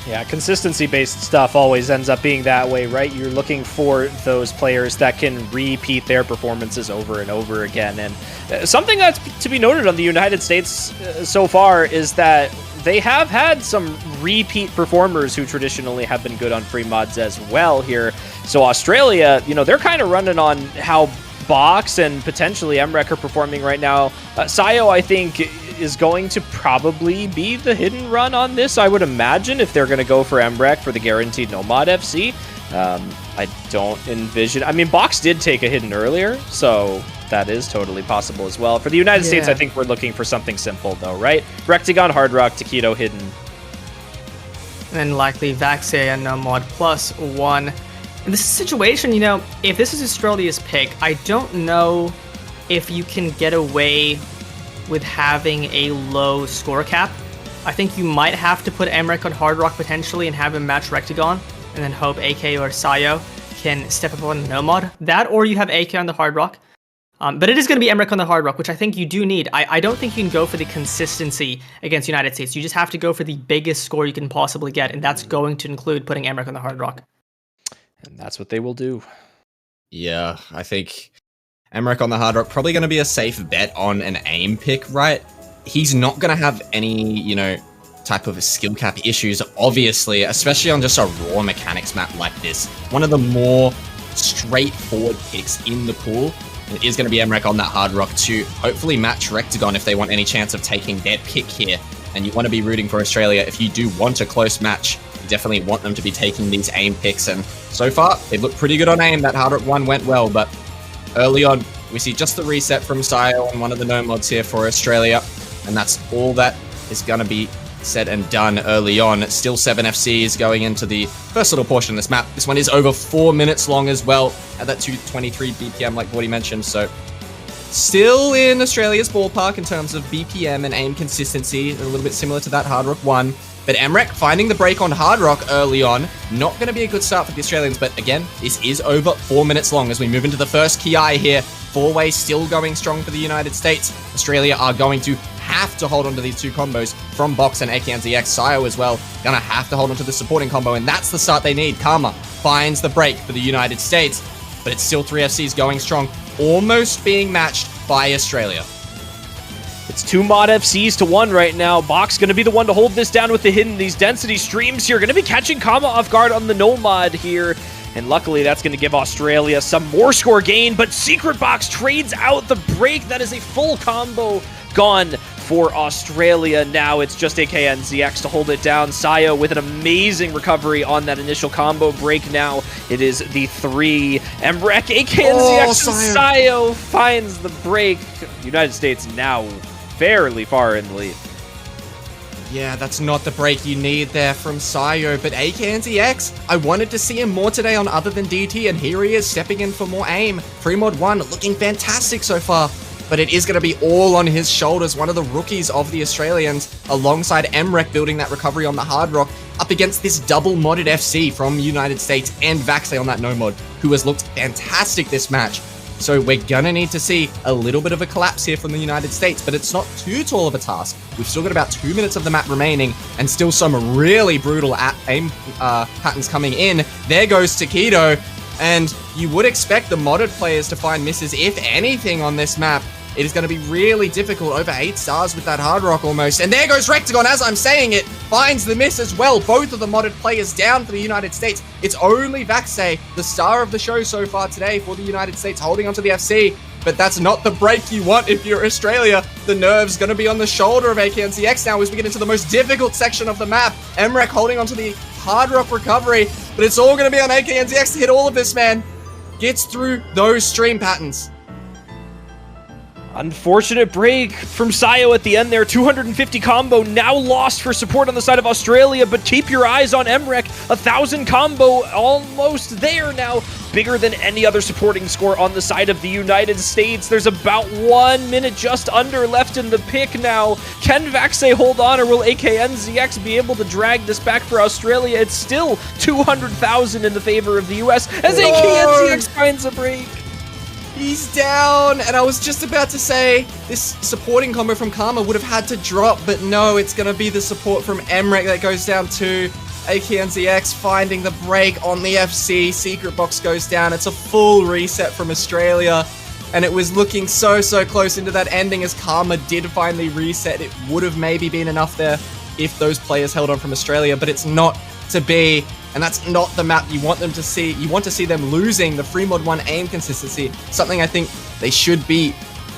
Yeah, consistency-based stuff always ends up being that way, right? You're looking for those players that can repeat their performances over and over again. And something that's to be noted on the United States so far is that they have had some repeat performers who traditionally have been good on free mods as well here. So Australia, you know, they're kind of running on how Box and potentially Emrek are performing right now. Sayo, I think, is going to probably be the hidden run on this, I would imagine, if they're going to go for Emrek for the guaranteed no mod FC. I don't envision... I mean, Box did take a hidden earlier, so that is totally possible as well. For the United States, I think we're looking for something simple, though, right? Rectagon, Hard Rock, Taquito, hidden. And likely Vaxay and no mod +1. In this situation, you know, if this is Australia's pick, I don't know if you can get away with having a low score cap. I think you might have to put Emrek on Hard Rock potentially and have him match Rectagon, and then hope AK or Sayo can step up on the no mod. That, or you have AK on the Hard Rock. But it is going to be Emrek on the Hard Rock, which I think you do need. I don't think you can go for the consistency against United States. You just have to go for the biggest score you can possibly get, and that's going to include putting Emrek on the Hard Rock. And that's what they will do. Yeah, I think Emrek on the Hard Rock, probably going to be a safe bet on an aim pick, right? He's not going to have any, you know, type of skill cap issues, obviously, especially on just a raw mechanics map like this. One of the more straightforward picks in the pool. It is going to be Emrek on that Hard Rock to hopefully match Rectagon if they want any chance of taking their pick here. And you want to be rooting for Australia if you do want a close match. You definitely want them to be taking these aim picks. And so far, they've looked pretty good on aim. That Hard Rock 1 went well, but early on, we see just the reset from Sayo on one of the no mods here for Australia. And that's all that is going to be said and done early on. Still 7 FCs going into the first little portion of this map. This one is over 4 minutes long as well at that 223 BPM like Bordy mentioned. So still in Australia's ballpark in terms of BPM and aim consistency. A little bit similar to that Hard Rock 1. But Emrek finding the break on Hard Rock early on. Not going to be a good start for the Australians. But again, this is over 4 minutes long as we move into the first Ki here. 4-way still going strong for the United States. Australia are going to have to hold on to these two combos from Box and AKNZX. Sayo as well gonna have to hold on to the supporting combo, and that's the start they need. Karma finds the break for the United States, but it's still 3 FCs going strong, almost being matched by Australia. It's 2 mod FCs to 1 right now. Box going to be the one to hold this down with the hidden. These density streams here going to be catching Kama off guard on the no mod here. And luckily, that's going to give Australia some more score gain. But Secret Box trades out the break. That is a full combo gone for Australia. Now it's just AKNZX to hold it down. Sayo with an amazing recovery on that initial combo break. Now it is the 3. Emrek, AKNZX, and Sayo finds the break. United States now fairly far in the lead. Yeah, that's not the break you need there from Sayo, but AKNZX, I wanted to see him more today on other than DT, and here he is stepping in for more aim. Free mod 1 looking fantastic so far, but it is going to be all on his shoulders. One of the rookies of the Australians, alongside Emrek building that recovery on the Hard Rock, up against this double modded FC from United States and Vaxay on that no mod, who has looked fantastic this match. So we're gonna need to see a little bit of a collapse here from the United States, but it's not too tall of a task. We've still got about 2 minutes of the map remaining, and still some really brutal aim patterns coming in. There goes Taquito, and you would expect the modded players to find misses, if anything, on this map. It is going to be really difficult, over 8 stars with that Hard Rock almost. And there goes Rectagon, as I'm saying it, finds the miss as well. Both of the modded players down for the United States. It's only Vaxay, the star of the show so far today for the United States, holding onto the FC. But that's not the break you want if you're Australia. The nerve's going to be on the shoulder of AKNZX now as we get into the most difficult section of the map. Emrek holding onto the Hard Rock recovery, but it's all going to be on AKNZX to hit all of this, man. Gets through those stream patterns. Unfortunate break from Sayo at the end there. 250 combo now lost for support on the side of Australia, but keep your eyes on Emrek. 1,000 combo almost there now. Bigger than any other supporting score on the side of the United States. There's about 1 minute just under left in the pick now. Can Vaxay hold on, or will AKNZX be able to drag this back for Australia? It's still 200,000 in the favor of the US as AKNZX finds a break. He's down, and I was just about to say this supporting combo from Karma would have had to drop, but no, it's going to be the support from Emrek that goes down too. AKNZX finding the break on the FC. Secret Box goes down. It's a full reset from Australia, and it was looking so close into that ending as Karma did finally reset. It would have maybe been enough there if those players held on from Australia, but it's not to be. And that's not the map you want them to see. You want to see them losing the free mod 1 aim consistency. Something I think they should be,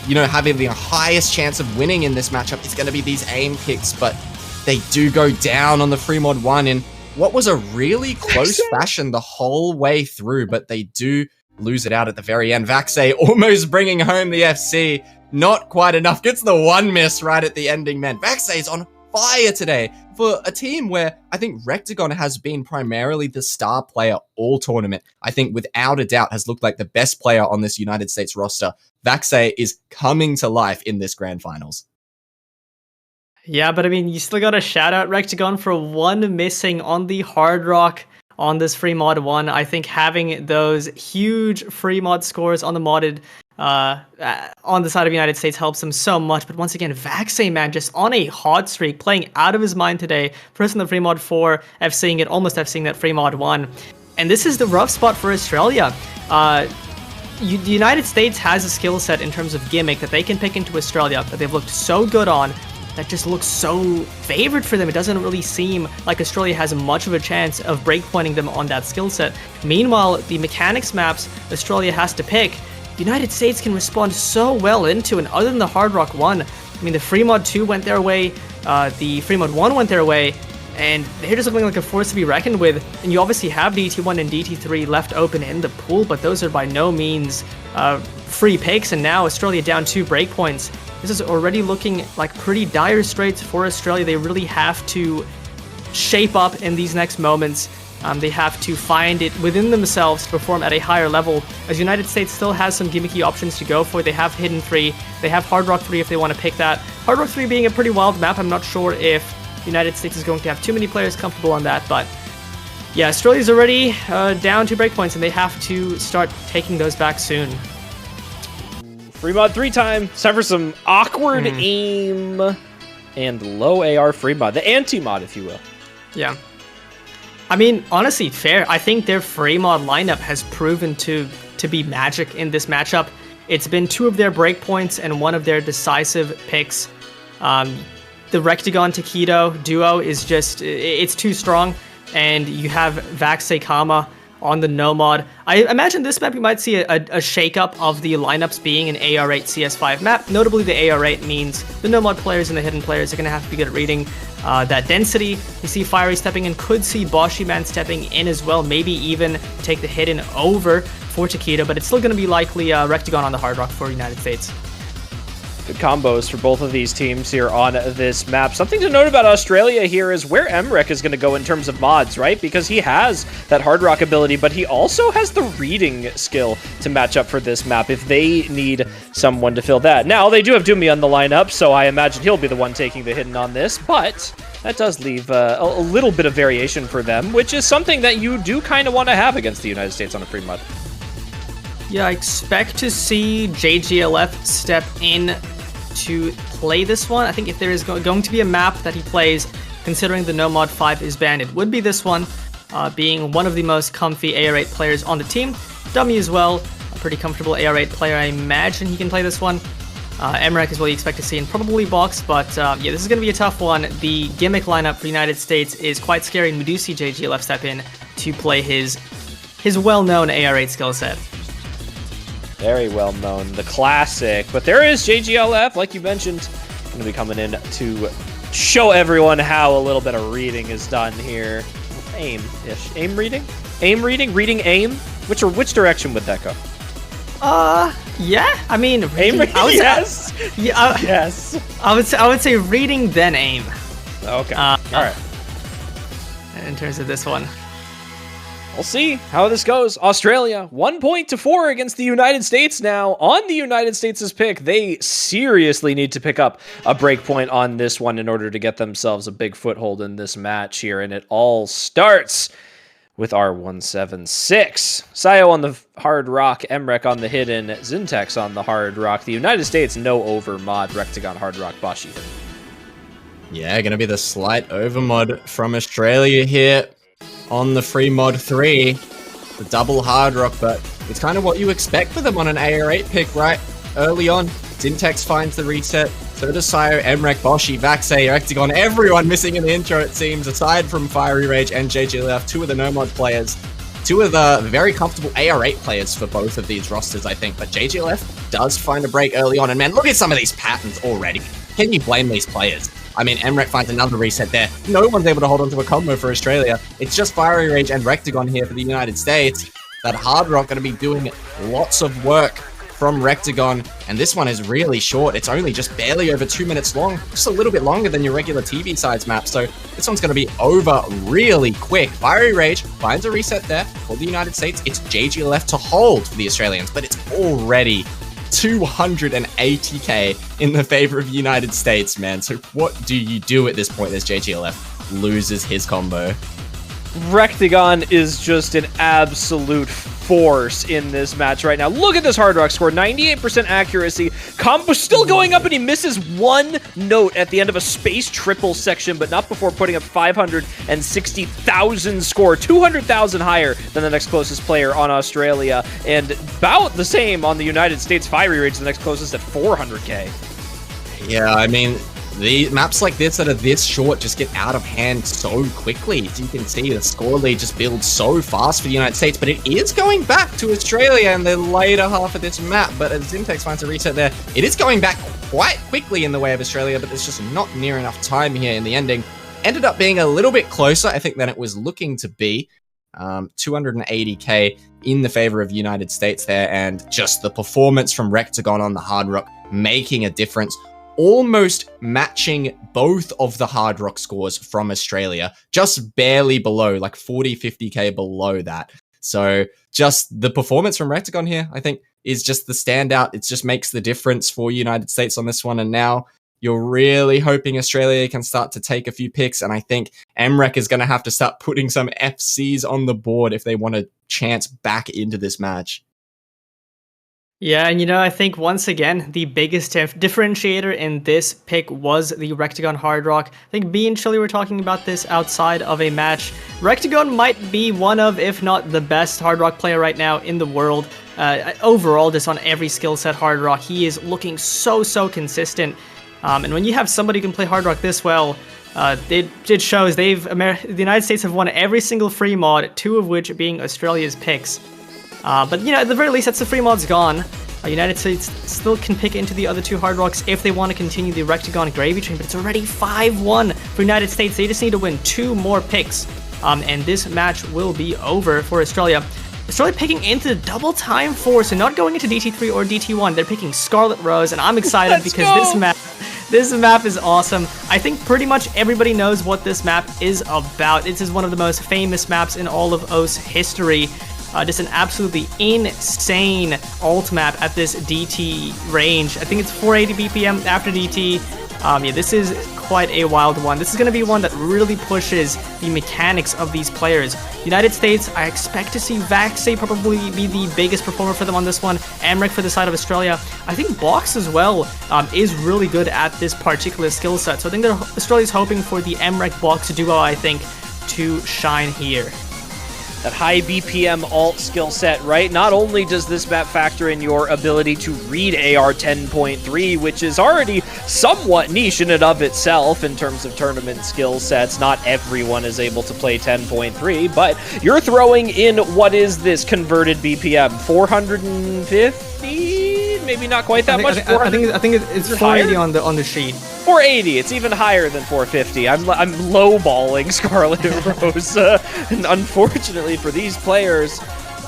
having the highest chance of winning in this matchup is going to be these aim kicks. But they do go down on the free mod 1 in what was a really close fashion the whole way through. But they do lose it out at the very end. Vaxay almost bringing home the FC. Not quite enough. Gets the 1 miss right at the ending, man. Vaxay's on fire today for a team where I think Rectagon has been primarily the star player all tournament. I think without a doubt has looked like the best player on this United States roster. Vaxay is coming to life in this grand finals. Yeah, but I mean, you still got to shout out Rectagon for 1 missing on the Hard Rock on this free mod 1. I think having those huge free mod scores on the modded on the side of the United States helps them so much. But once again, Vaxay, man, just on a hot streak, playing out of his mind today. First in the free mod 4, FCing it, almost FCing that free mod 1. And this is the rough spot for Australia. The United States has a skill set in terms of gimmick that they can pick into Australia that they've looked so good on, that just looks so favored for them. It doesn't really seem like Australia has much of a chance of breakpointing them on that skill set. Meanwhile, the mechanics maps Australia has to pick, the United States can respond so well into. And other than the Hard Rock 1, I mean, the Free Mod 2 went their way, the Free Mod 1 went their way, and they're just looking like a force to be reckoned with. And you obviously have DT1 and DT3 left open in the pool, but those are by no means free picks. And now Australia down 2 breakpoints. This is already looking like pretty dire straits for Australia. They really have to shape up in these next moments. They have to find it within themselves to perform at a higher level, as United States still has some gimmicky options to go for. They have Hidden 3, they have Hard Rock 3 if they want to pick that. Hard Rock 3 being a pretty wild map, I'm not sure if United States is going to have too many players comfortable on that, but yeah, Australia's already down 2 breakpoints, and they have to start taking those back soon. Free mod 3 time. It's time for some awkward aim and low AR free mod. The anti-mod, if you will. Yeah. I mean, honestly, fair. I think their free mod lineup has proven to be magic in this matchup. It's been 2 of their breakpoints and 1 of their decisive picks. The Rectagon Taquito duo is just, it's too strong. And you have Vax Kama on the no mod. I imagine this map you might see a shakeup of the lineups being an AR8 CS5 map. Notably, the AR8 means the no mod players and the hidden players are going to have to be good at reading that density. You see Fiery stepping in, could see Boshi Man stepping in as well, maybe even take the hidden over for Taquito, but it's still going to be likely Rectagon on the Hard Rock for United States. Good combos for both of these teams here on this map. Something to note about Australia here is where Emrek is going to go in terms of mods, right? Because he has that Hard Rock ability, but he also has the reading skill to match up for this map if they need someone to fill that. Now, they do have Doomy on the lineup, so I imagine he'll be the one taking the hidden on this, but that does leave a little bit of variation for them, which is something that you do kind of want to have against the United States on a free mod. Yeah, I expect to see JGLF step in to play this one. I think if there is going to be a map that he plays, considering the No Mod 5 is banned, it would be this one, being one of the most comfy AR8 players on the team. Dummy as well, a pretty comfortable AR8 player. I imagine he can play this one. Emrek is what you expect to see in probably box, but yeah, this is going to be a tough one. The gimmick lineup for United States is quite scary, and we do see JGLF step in to play his well-known AR8 skill set. Very well known, the classic. But there is JGLF, like you mentioned, going to be coming in to show everyone how a little bit of reading is done here. Aim-ish. Aim reading? Aim reading? Reading aim? Which direction would that go? Yeah. I mean, aim. Yes. Yes. I would say reading then aim. Okay. All right. In terms of this one. We'll see how this goes. Australia, 1-4 against the United States now. On the United States' pick, they seriously need to pick up a breakpoint on this one in order to get themselves a big foothold in this match here. And it all starts with R176. Sayo on the Hard Rock, Emrek on the hidden, Zintex on the Hard Rock. The United States, no over mod, Rectagon, Hard Rock, Boshi. Yeah, gonna be the slight over mod from Australia here on the free mod 3, the double Hard Rock, but it's kind of what you expect for them on an AR8 pick, right? Early on, Zintex finds the reset, so does Sayo, Emrek, Boshi, Vaxe, Rectagon, everyone missing in the intro, it seems, aside from Fiery Rage and JGLF, 2 of the no mod players, 2 of the very comfortable AR8 players for both of these rosters, I think, but JGLF does find a break early on, and man, look at some of these patterns already. Can you blame these players? I mean, Emrek finds another reset there. No one's able to hold onto a combo for Australia. It's just Fiery Rage and Rectagon here for the United States. That Hard Rock going to be doing lots of work from Rectagon, and this one is really short. It's only just barely over 2 minutes long, just a little bit longer than your regular TV sides map, so this one's going to be over really quick. Fiery Rage finds a reset there for the United States. It's JG left to hold for the Australians, but it's already 280k in the favor of United States, man. So what do you do at this point as JGLF loses his combo? Rectagon is just an absolute force in this match right now. Look at this Hard Rock score, 98% accuracy. Combo still going up, and he misses one note at the end of a space triple section, but not before putting up 560,000 score, 200,000 higher than the next closest player on Australia, and about the same on the United States. Fiery Rage, the next closest at 400k. Yeah, I mean, The maps like this that are this short just get out of hand so quickly. As you can see, the score lead just builds so fast for the United States, but it is going back to Australia in the later half of this map. But as Zimtex finds a reset there, it is going back quite quickly in the way of Australia, but there's just not near enough time here in the ending. Ended up being a little bit closer, I think, than it was looking to be. 280k in the favor of United States there, and just the performance from Rectagon on the Hard Rock making a difference, almost matching both of the Hard Rock scores from Australia, just barely below, like 40-50k below that. So just the performance from Rectagon here, I think, is just the standout. It just makes the difference for United States on this one, and now you're really hoping Australia can start to take a few picks, and I think MREC is going to have to start putting some FCs on the board if they want to chance back into this match. Yeah, and I think once again, the biggest differentiator in this pick was the Rectagon Hard Rock. I think B and Chili were talking about this outside of a match. Rectagon might be one of, if not the best Hard Rock player right now in the world. Overall, just on every skill set Hard Rock, he is looking so consistent. And when you have somebody who can play Hard Rock this well, it shows. The United States have won every single free mod, 2 of which being Australia's picks. But at the very least, that's the free mods gone. United States still can pick into the other 2 Hard Rocks if they want to continue the Rectagon Gravy Train, but it's already 5-1 for United States. They just need to win 2 more picks, and this match will be over for Australia. Australia picking into double time 4, so not going into DT3 or DT1. They're picking Scarlet Rose, and I'm excited because this map is awesome. I think pretty much everybody knows what this map is about. This is one of the most famous maps in all of OS history. Just an absolutely insane ult map at this DT range. I think it's 480 BPM after DT. Yeah, this is quite a wild one. This is going to be one that really pushes the mechanics of these players. United States, I expect to see Vaxay probably be the biggest performer for them on this one. MREC for the side of Australia. I think Box as well is really good at this particular skill set. So I think that Australia's hoping for the MREC Box duo, I think, to shine here. That high BPM alt skill set, right? Not only does this map factor in your ability to read AR 10.3, which is already somewhat niche in and of itself in terms of tournament skill sets. Not everyone is able to play 10.3, but you're throwing in, what is this converted BPM? 450? Maybe not quite that much. I think it's 480 on the sheet. 480. It's even higher than 450. I'm lowballing Scarlet Rose, and unfortunately for these players,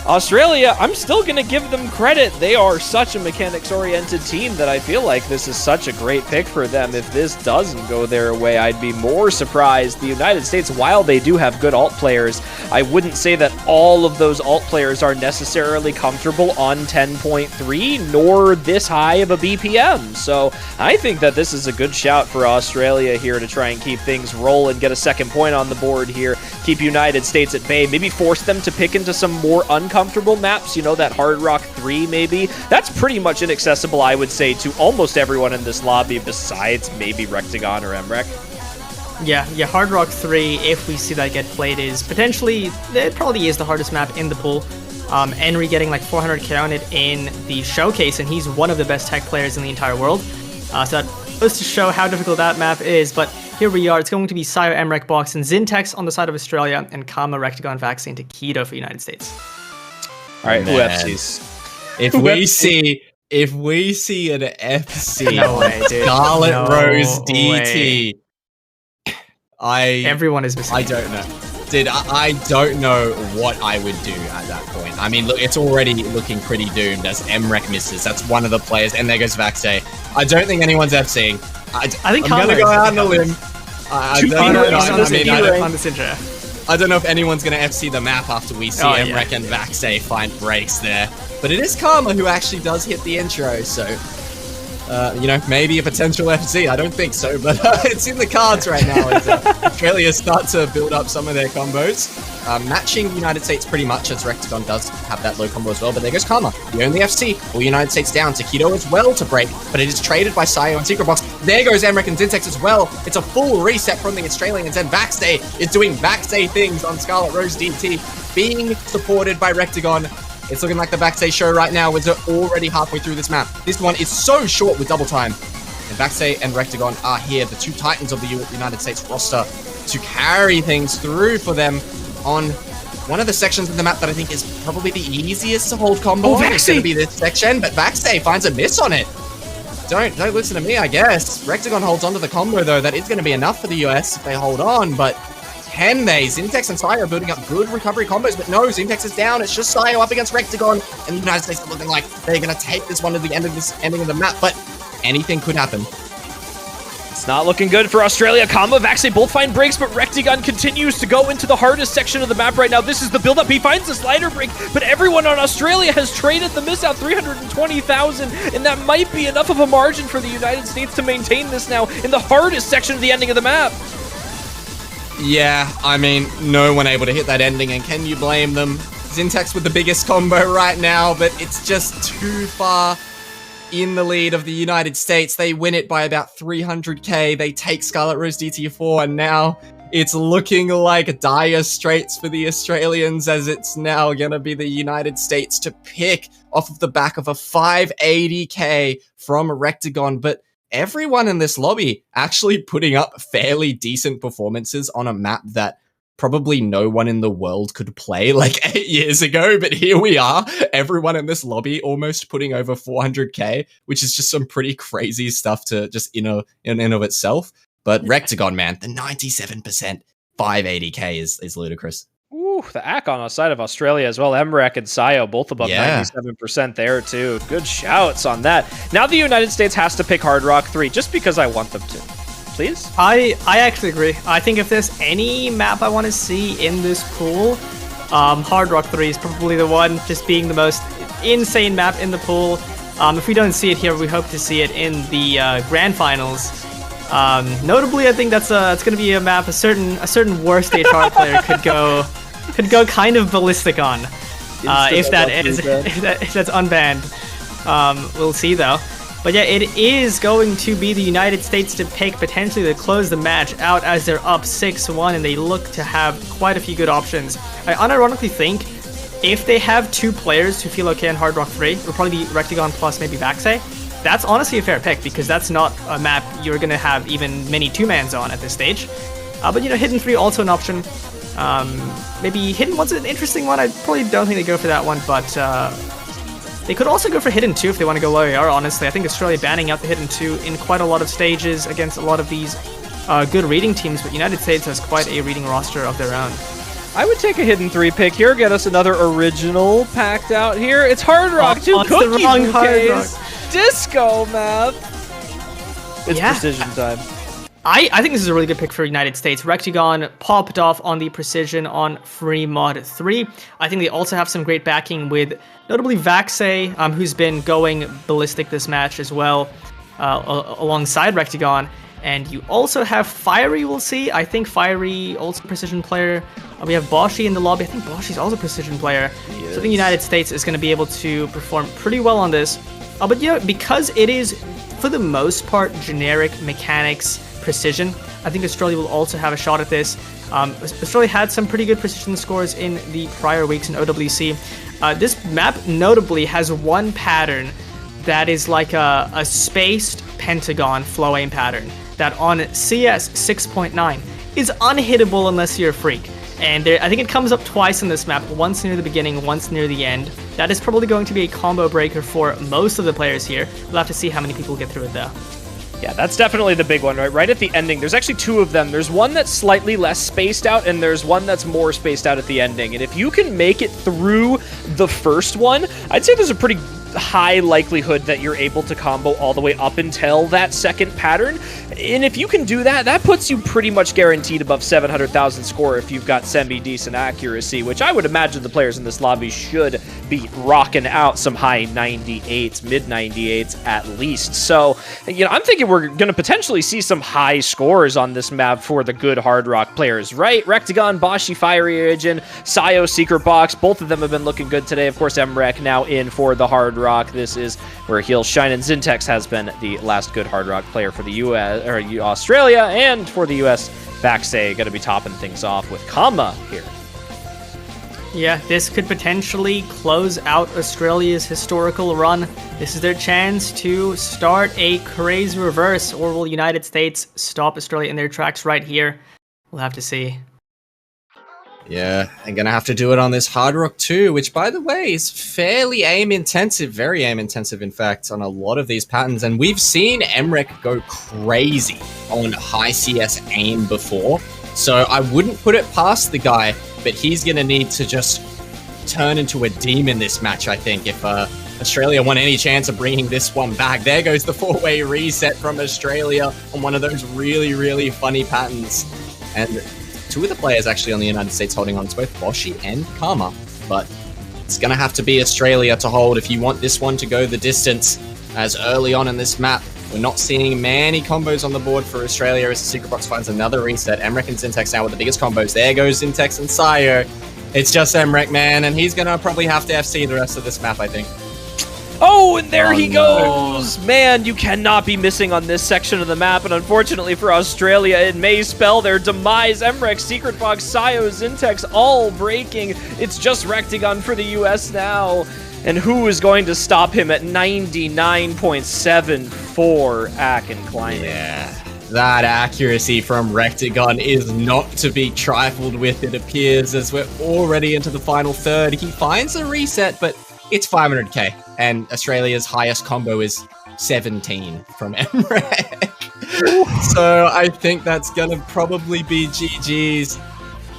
Australia, I'm still going to give them credit. They are such a mechanics-oriented team that I feel like this is such a great pick for them. If this doesn't go their way, I'd be more surprised. The United States, while they do have good alt players, I wouldn't say that all of those alt players are necessarily comfortable on 10.3, nor this high of a BPM. So I think that this is a good shout for Australia here to try and keep things rolling, get a second point on the board here, keep United States at bay, maybe force them to pick into some more uncomfortable maps, that Hard Rock 3 maybe. That's pretty much inaccessible, I would say, to almost everyone in this lobby besides maybe Rectagon or MREC. Yeah, Hard Rock 3, if we see that get played, is potentially, it probably is the hardest map in the pool. Henry getting like 400k on it in the showcase, and he's one of the best tech players in the entire world. So that goes to show how difficult that map is, but here we are. It's going to be Sayo, MREC, Box, and Zintex on the side of Australia, and Kama, Rectagon, Vaxay, and Takedo for United States. All right, who FCs? If we see an FC No way, dude. Scarlet No Rose DT, Everyone is missing. I don't know. Dude, I don't know what I would do at that point. I mean, look, it's already looking pretty doomed as MREC misses. That's one of the players, and there goes Vaxay. I don't think anyone's FCing. I think I'm going to go out on a limb. I don't know if anyone's going to FC the map after we see MREC and Vaxay find breaks there. But it is Karma who actually does hit the intro, so... maybe a potential FC. I don't think so, but it's in the cards right now as Australia start to build up some of their combos. Matching the United States pretty much, as Rectagon does have that low combo as well, but there goes Karma. The only FC. All United States down. Takedo as well to break, but it is traded by Sayo and Secret Box. There goes MREC and Zintex as well. It's a full reset from the Australians, and Vaxay is doing Vaxay things on Scarlet Rose DT, being supported by Rectagon. It's looking like the Vaxay show right now, as they're already halfway through this map. This one is so short with double time. And Vaxei and Rectagon are here, the two titans of the United States roster, to carry things through for them on one of the sections of the map that I think is probably the easiest to hold combo on. It's going to be this section, but Vaxei finds a miss on it. Don't listen to me, I guess. Rectagon holds onto the combo, though. That is going to be enough for the US if they hold on, but can they? Zintex and Sayo are building up good recovery combos, but no, Zintex is down. It's just Sayo up against Rectagon, and the United States are looking like they're going to take this one to the ending of the map, but anything could happen. It's not looking good for Australia. Kama, Vaxei both find breaks, but Rectagon continues to go into the hardest section of the map right now. This is the build-up. He finds the slider break, but everyone on Australia has traded the miss out 320,000, and that might be enough of a margin for the United States to maintain this now in the hardest section of the ending of the map. Yeah, I mean, no one able to hit that ending, and can you blame them? Zintex with the biggest combo right now, but it's just too far in the lead of the United States. They win it by about 300k. They take Scarlet Rose DT4, and now it's looking like dire straits for the Australians, as it's now gonna be the United States to pick off of the back of a 580k from Rectagon. But everyone in this lobby actually putting up fairly decent performances on a map that probably no one in the world could play like 8 years ago, but here we are, everyone in this lobby almost putting over 400k, which is just some pretty crazy stuff to just in and of itself. But Rectagon, man, the 97% 580k is ludicrous. Ooh, the ACK on the side of Australia as well. Emrek and Sayo both above 97% there too. Good shouts on that. Now the United States has to pick Hard Rock 3 just because I want them to. Please? I actually agree. I think if there's any map I want to see in this pool, Hard Rock 3 is probably the one, just being the most insane map in the pool. If we don't see it here, we hope to see it in the Grand Finals. Notably, I think that's going to be a map a certain worst HR player could go kind of ballistic on, if that's unbanned. We'll see though. But yeah, it is going to be the United States to pick potentially to close the match out, as they're up 6-1 and they look to have quite a few good options. I unironically think if they have two players who feel okay on Hard Rock 3, it'll probably be Rectagon plus maybe Vaxei. That's honestly a fair pick, because that's not a map you're going to have even many two-mans on at this stage. But, you know, Hidden 3 also an option. Maybe Hidden 1's an interesting one. I probably don't think they go for that one, but they could also go for Hidden 2 if they want to go low AR, honestly. I think Australia banning out the Hidden 2 in quite a lot of stages against a lot of these good reading teams, but United States has quite a reading roster of their own. I would take a Hidden 3 pick here, get us another original packed out here. It's Hard Rock, two cookie bouquets, disco map. It's precision time. I think this is a really good pick for United States. Rectagon popped off on the precision on Free Mod 3. I think they also have some great backing with notably Vaxei, who's been going ballistic this match as well, alongside Rectagon. And you also have Fiery, we'll see. I think Fiery, also precision player. We have Boshi in the lobby. I think Boshi's also a precision player. So I think United States is going to be able to perform pretty well on this. But you know, because it is, for the most part, generic mechanics precision, I think Australia will also have a shot at this. Australia had some pretty good precision scores in the prior weeks in OWC. This map notably has one pattern that is like a spaced pentagon flow aim pattern that on CS 6.9 is unhittable unless you're a freak. And I think it comes up twice in this map, once near the beginning, once near the end. That is probably going to be a combo breaker for most of the players here. We'll have to see how many people get through it though. Yeah, that's definitely the big one, right? Right at the ending, there's actually two of them. There's one that's slightly less spaced out, and there's one that's more spaced out at the ending. And if you can make it through the first one, I'd say there's a pretty high likelihood that you're able to combo all the way up until that second pattern. And if you can do that, that puts you pretty much guaranteed above 700,000 score if you've got semi-decent accuracy, which I would imagine the players in this lobby should be rocking out some high 98s, mid 98s at least. So, you know, I'm thinking we're going to potentially see some high scores on this map for the good Hard Rock players, right? Rectagon, Boshi, Fiery Origin, Sayo, Secret Box, both of them have been looking good today. Of course, Emrek now in for the Hard Rock. This is where he'll shine, and Zintex has been the last good Hard Rock player for the US or Australia, and for the US, Vaxei going to be topping things off with Kama here. Yeah, this could potentially close out Australia's historical run. This is their chance to start a crazy reverse, or will United States stop Australia in their tracks right here? We'll have to see. Yeah, I'm gonna have to do it on this Hard Rock 2, which, by the way, is fairly aim-intensive, very aim-intensive, in fact, on a lot of these patterns. And we've seen Emrek go crazy on high CS aim before, so I wouldn't put it past the guy, but he's gonna need to just turn into a demon this match, I think, if Australia want any chance of bringing this one back. There goes the four-way reset from Australia on one of those really, really funny patterns. And two of the players actually on the United States holding on to both Boshi and Karma, but it's going to have to be Australia to hold if you want this one to go the distance, as early on in this map, we're not seeing many combos on the board for Australia as the Secret Box finds another reset. Emrek and Syntax now with the biggest combos. There goes Syntax and Sayo. It's just Emrek, man, and he's going to probably have to FC the rest of this map, I think. Oh, and there he goes! Man, you cannot be missing on this section of the map, and unfortunately for Australia, it may spell their demise. Emrek, Secret Box, Sayo, Zintex, all breaking. It's just Rectagon for the US now. And who is going to stop him at 99.74 Akin climbing? Yeah, that accuracy from Rectagon is not to be trifled with, it appears, as we're already into the final third. He finds a reset, but it's 500k, and Australia's highest combo is 17 from Emrek. So I think that's gonna probably be GG's,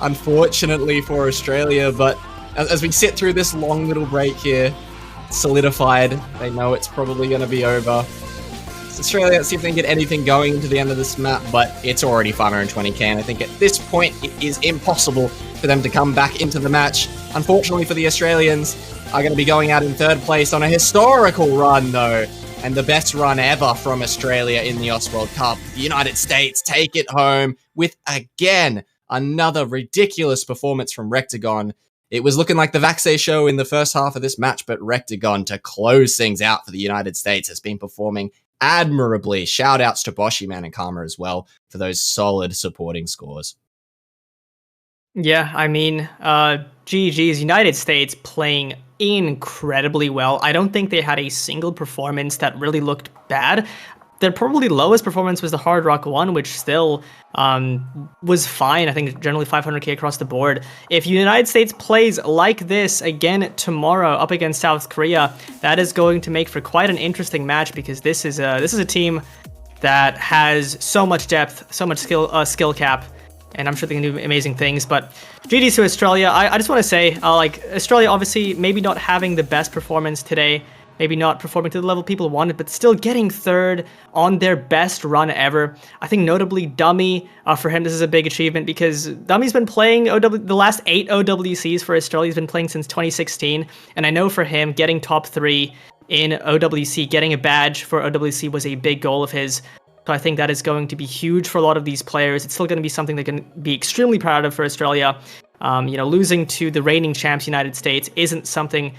unfortunately for Australia, but as we sit through this long little break here, solidified, they know it's probably gonna be over. So Australia, let's see if they can get anything going into the end of this map, but it's already 520k, and I think at this point it is impossible for them to come back into the match. Unfortunately for the Australians, are going to be going out in third place on a historical run, though, and the best run ever from Australia in the World Cup. The United States take it home with, again, another ridiculous performance from Rectagon. It was looking like the Vaxe show in the first half of this match, but Rectagon, to close things out for the United States, has been performing admirably. Shout outs to Boshi, Man, and Karma as well for those solid supporting scores. Yeah, I mean, GG's United States playing incredibly well. I don't think they had a single performance that really looked bad. Their probably lowest performance was the Hard Rock 1, which still was fine. I think generally 500k across the board. If United States plays like this again tomorrow up against South Korea, that is going to make for quite an interesting match, because this is a team that has so much depth, so much skill cap, and I'm sure they can do amazing things. But GG's to Australia. I just want to say, like, Australia obviously maybe not having the best performance today, maybe not performing to the level people wanted, but still getting third on their best run ever. I think notably Dummy, for him, this is a big achievement, because Dummy's been playing the last 8 OWCs for Australia. He's been playing since 2016, and I know for him, getting top 3 in OWC, getting a badge for OWC was a big goal of his. So I think that is going to be huge for a lot of these players. It's still going to be something they can be extremely proud of for Australia. Losing to the reigning champs United States isn't something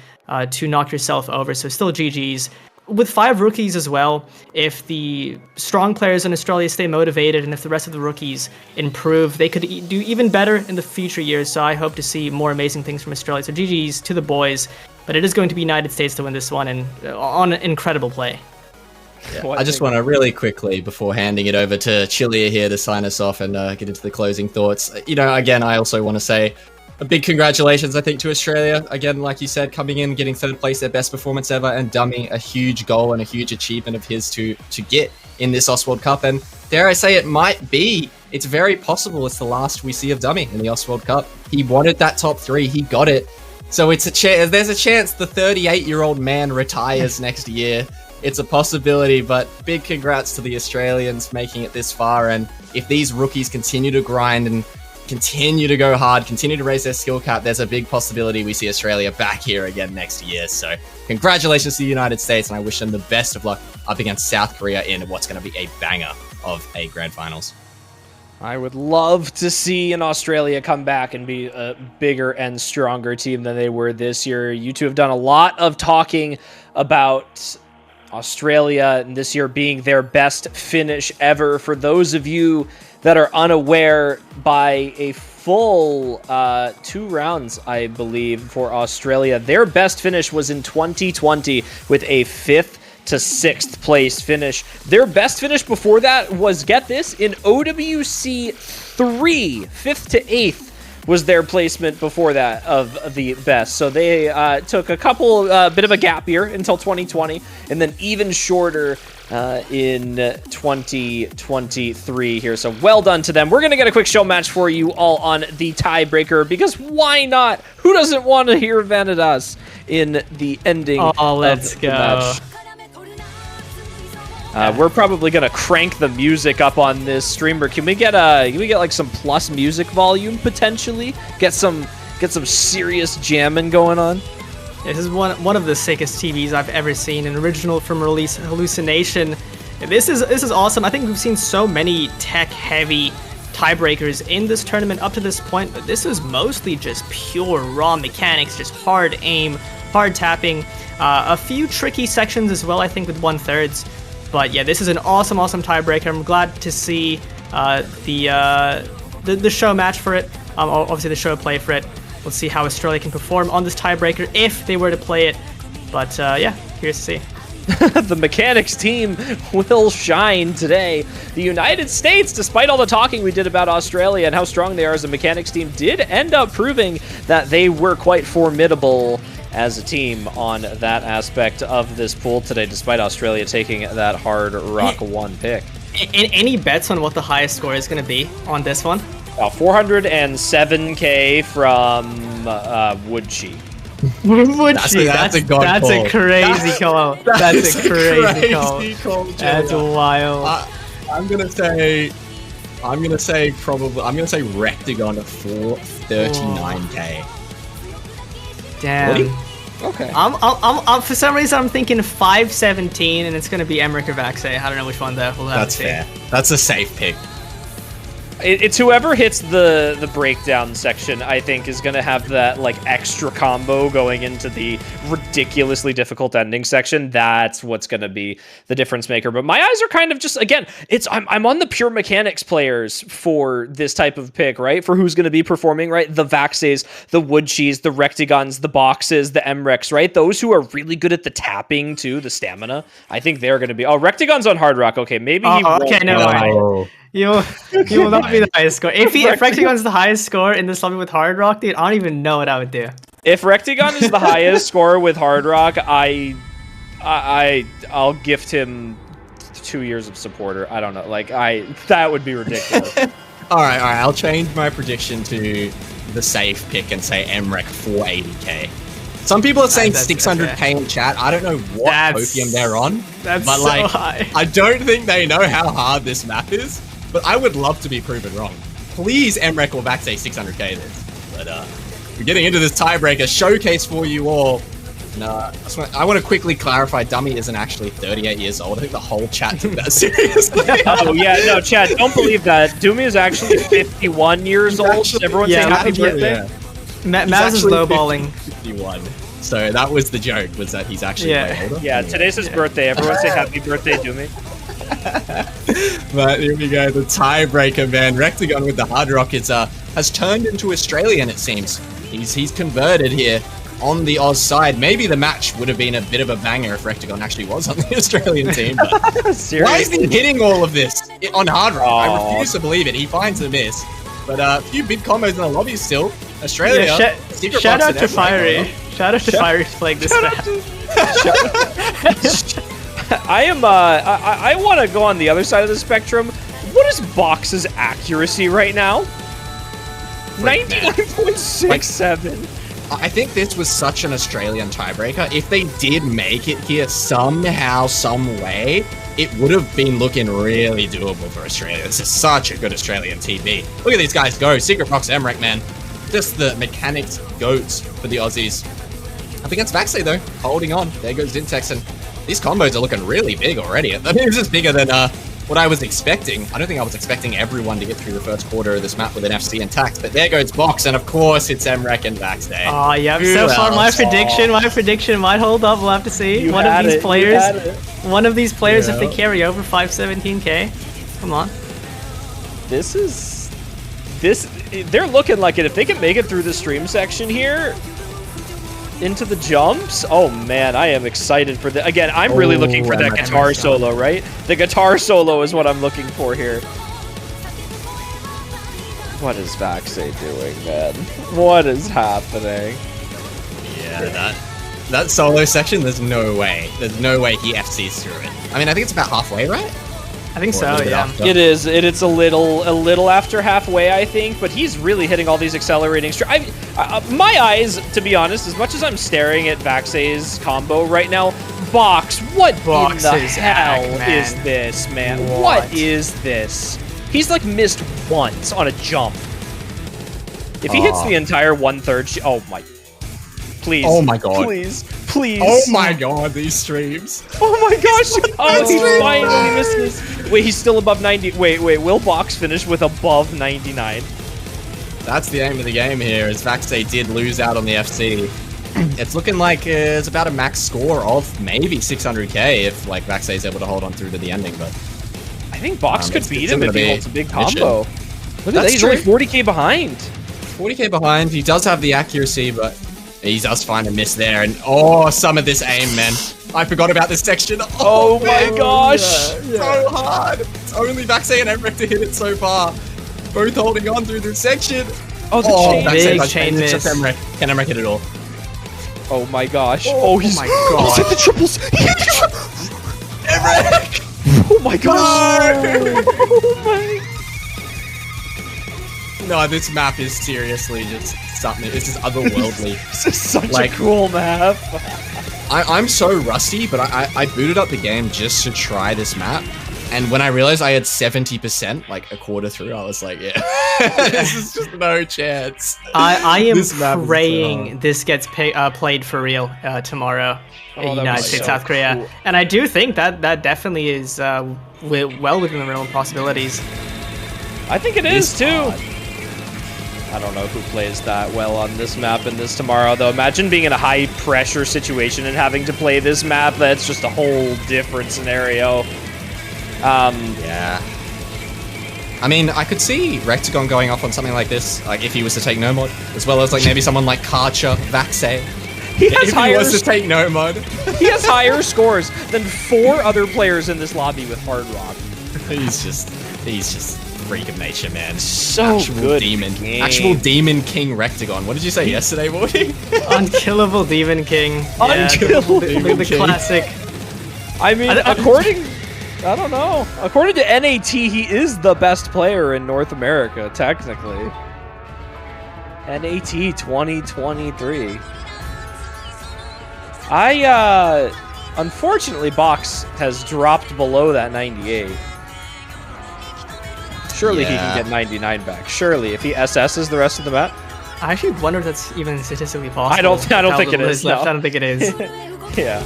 to knock yourself over. So still GG's. With 5 rookies as well, if the strong players in Australia stay motivated and if the rest of the rookies improve, they could do even better in the future years. So I hope to see more amazing things from Australia. So GG's to the boys. But it is going to be United States to win this one, and on an incredible play. Yeah. I just want to really quickly, before handing it over to Chilia here to sign us off and get into the closing thoughts, again, I also want to say a big congratulations, I think, to Australia. Again, like you said, coming in, getting third place, their best performance ever, and Dummy, a huge goal and a huge achievement of his to get in this World Cup. And dare I say, it's very possible it's the last we see of Dummy in the World Cup. He wanted that top 3, he got it. So there's a chance the 38-year-old man retires next year. It's a possibility, but big congrats to the Australians making it this far. And if these rookies continue to grind and continue to go hard, continue to raise their skill cap, there's a big possibility we see Australia back here again next year. So congratulations to the United States, and I wish them the best of luck up against South Korea in what's going to be a banger of a grand finals. I would love to see an Australia come back and be a bigger and stronger team than they were this year. You two have done a lot of talking about Australia and this year being their best finish ever. For those of you that are unaware, by a full 2 rounds, I believe, for Australia. Their best finish was in 2020 with a 5th to 6th place finish. Their best finish before that was, get this, in OWC 3, 5th to 8th was their placement before that of the best. So they took a couple, bit of a gap year until 2020, and then even shorter in 2023 here. So well done to them. We're going to get a quick show match for you all on the tiebreaker, because why not? Who doesn't want to hear Vanadas in the ending of the match? We're probably gonna crank the music up on this streamer. Can we get like some plus music volume potentially? Get some serious jamming going on. This is one of the sickest TVs I've ever seen. An original from release Hallucination. This is awesome. I think we've seen so many tech-heavy tiebreakers in this tournament up to this point, but this is mostly just pure raw mechanics, just hard aim, hard tapping, a few tricky sections as well, I think, with 1/3. But yeah, this is an awesome tiebreaker. I'm glad to see the show match for it. Obviously the show play for it. Let's see how Australia can perform on this tiebreaker if they were to play it. But yeah, curious to see. The mechanics team will shine today. The United States, despite all the talking we did about Australia and how strong they are as a mechanics team, did end up proving that they were quite formidable as a team on that aspect of this pool today, despite Australia taking that Hard Rock 1 pick. Any bets on what the highest score is going to be on this one? 407k from Woodchi. Woodchi, that's a crazy call. That's a crazy call. That's wild. I'm gonna say Rectagon 439k. Damn. Okay. I'm for some reason I'm thinking 517, and it's gonna be Emmerich or Vaxe. I don't know which one that will have. That's fair. That's a safe pick. It's whoever hits the breakdown section, I think, is going to have that like extra combo going into the ridiculously difficult ending section. That's what's going to be the difference maker. But my eyes are kind of just, again, I'm on the pure mechanics players for this type of pick, right? For who's going to be performing, right? The Vaxes, the Woodchis, the Rectigons, the Boxes, the Emreks, right? Those who are really good at the tapping too, the stamina. I think they're going to be. Oh, Rectigon's on Hard Rock. Okay, maybe he won't. Okay, never mind. You will not be the highest score. If Rectigon's the highest score in this lobby with Hard Rock, dude, I don't even know what I would do. If Rectigon is the highest score with Hard Rock, I'll gift him 2 years of supporter. I don't know. Like that would be ridiculous. All right. I'll change my prediction to the safe pick and say Emrek 480k. Some people are saying 600k in chat. I don't know what opium they're on. But so like, high. I don't think they know how hard this map is. But I would love to be proven wrong. Please, Emrek or back say 600k this. But we're getting into this tiebreaker showcase for you all. And, I want to quickly clarify, Dummy isn't actually 38 years old. I think the whole chat took that seriously. Oh yeah, no, Chad, don't believe that. Doomy is actually 51 years old. Everyone say happy birthday. Yeah. Maz is lowballing. 51. So that was the joke, was that he's actually way older. Yeah, today's his birthday. Everyone say happy birthday, Doomy. But here we go, the tiebreaker, man. Rectagon with the Hard Rockets has turned into Australian, it seems. He's converted here on the Oz side. Maybe the match would have been a bit of a banger if Rectagon actually was on the Australian team. But why is he hitting all of this on Hard Rock? I refuse to believe it. He finds the miss. But a few big combos in the lobby still. Australia. Yeah, shout out to Fiery. Shout out to Fiery for playing this map. I want to go on the other side of the spectrum. What is Box's accuracy right now? 99.67. I think this was such an Australian tiebreaker. If they did make it here somehow, some way, it would have been looking really doable for Australia. This is such a good Australian TV. Look at these guys go. Secret Box Emrek, man. Just the mechanics goats for the Aussies. Up against Vaxe, though. Holding on. There goes Zintex. And these combos are looking really big already. I mean, this is bigger than what I was expecting. I don't think I was expecting everyone to get through the first quarter of this map with an FC intact. But there goes Box. And, of course, it's Emrek and Vaxe. Oh, yeah. So far, my prediction might hold up. We'll have to see. One of these players, if they carry over 517k. Come on. This they're looking like it. If they can make it through the stream section here, into the jumps, oh man, I am excited for that. Again, I'm really looking for that guitar solo, right? The guitar solo is what I'm looking for here. What is Vaxay doing, man? What is happening? Yeah, that solo section, there's no way. There's no way he FCs through it. I mean, I think it's about halfway, right? I think so, yeah. It is. It's a little after halfway, I think, but he's really hitting all these accelerating my eyes, to be honest, as much as I'm staring at Vaxay's combo right now, Box, what in the hell is this, man? What is this? He's like missed once on a jump. If he hits the entire 1/3, oh my. Please. Oh my god. Please. Please. Oh my god, these streams. Oh my gosh. Oh, he finally misses. Wait, he's still above 90. Wait. Will Box finish with above 99? That's the aim of the game here, as Vaxay did lose out on the FC. It's looking like it's about a max score of maybe 600k if like Vaxay is able to hold on through to the ending, but I think Box could beat him if he holds a big combo. Look at that, he's only 40k behind. 40k behind, he does have the accuracy, but he does find a miss there, and oh, some of this aim, man. I forgot about this section. Oh my gosh! So hard. It's only Vaxay and Emmerich to hit it so far. Both holding on through this section. Oh, the big chain miss. It's just Emmerich. Can Emmerich hit it all? Oh my gosh. Oh my god. He's hit the triples. He hit the triples. Emmerich! Oh my gosh. No! Oh my. No, this map is seriously just something. This is otherworldly. This is such a cool map. I'm so rusty, but I booted up the game just to try this map. And when I realized I had 70%, like a quarter through, I was like, yeah, this is just no chance. I am praying this gets played for real tomorrow in United States, South Korea. Cool. And I do think that definitely is well within the realm of possibilities. I think it is too. I don't know who plays that well on this map and this tomorrow, though. Imagine being in a high-pressure situation and having to play this map. That's just a whole different scenario. Yeah. I mean, I could see Rectagon going off on something like this, like if he was to take no mod, as well as like maybe someone like Karcher, Vaxay. He has if he was to take no mod. He has higher scores than 4 other players in this lobby with Hard Rock. He's just freak of nature, man. So actual good demon. game. Actual demon king Rectagon. What did you say yesterday, Morty? Unkillable demon king. Unkillable demon king. Classic. I mean, I don't know. According to NAT, he is the best player in North America, technically. NAT 2023. Unfortunately, Box has dropped below that 98. Surely he can get 99 back. Surely, if he SS's the rest of the map. I actually wonder if that's even statistically possible. I don't think it is. No. I don't think it is. Yeah.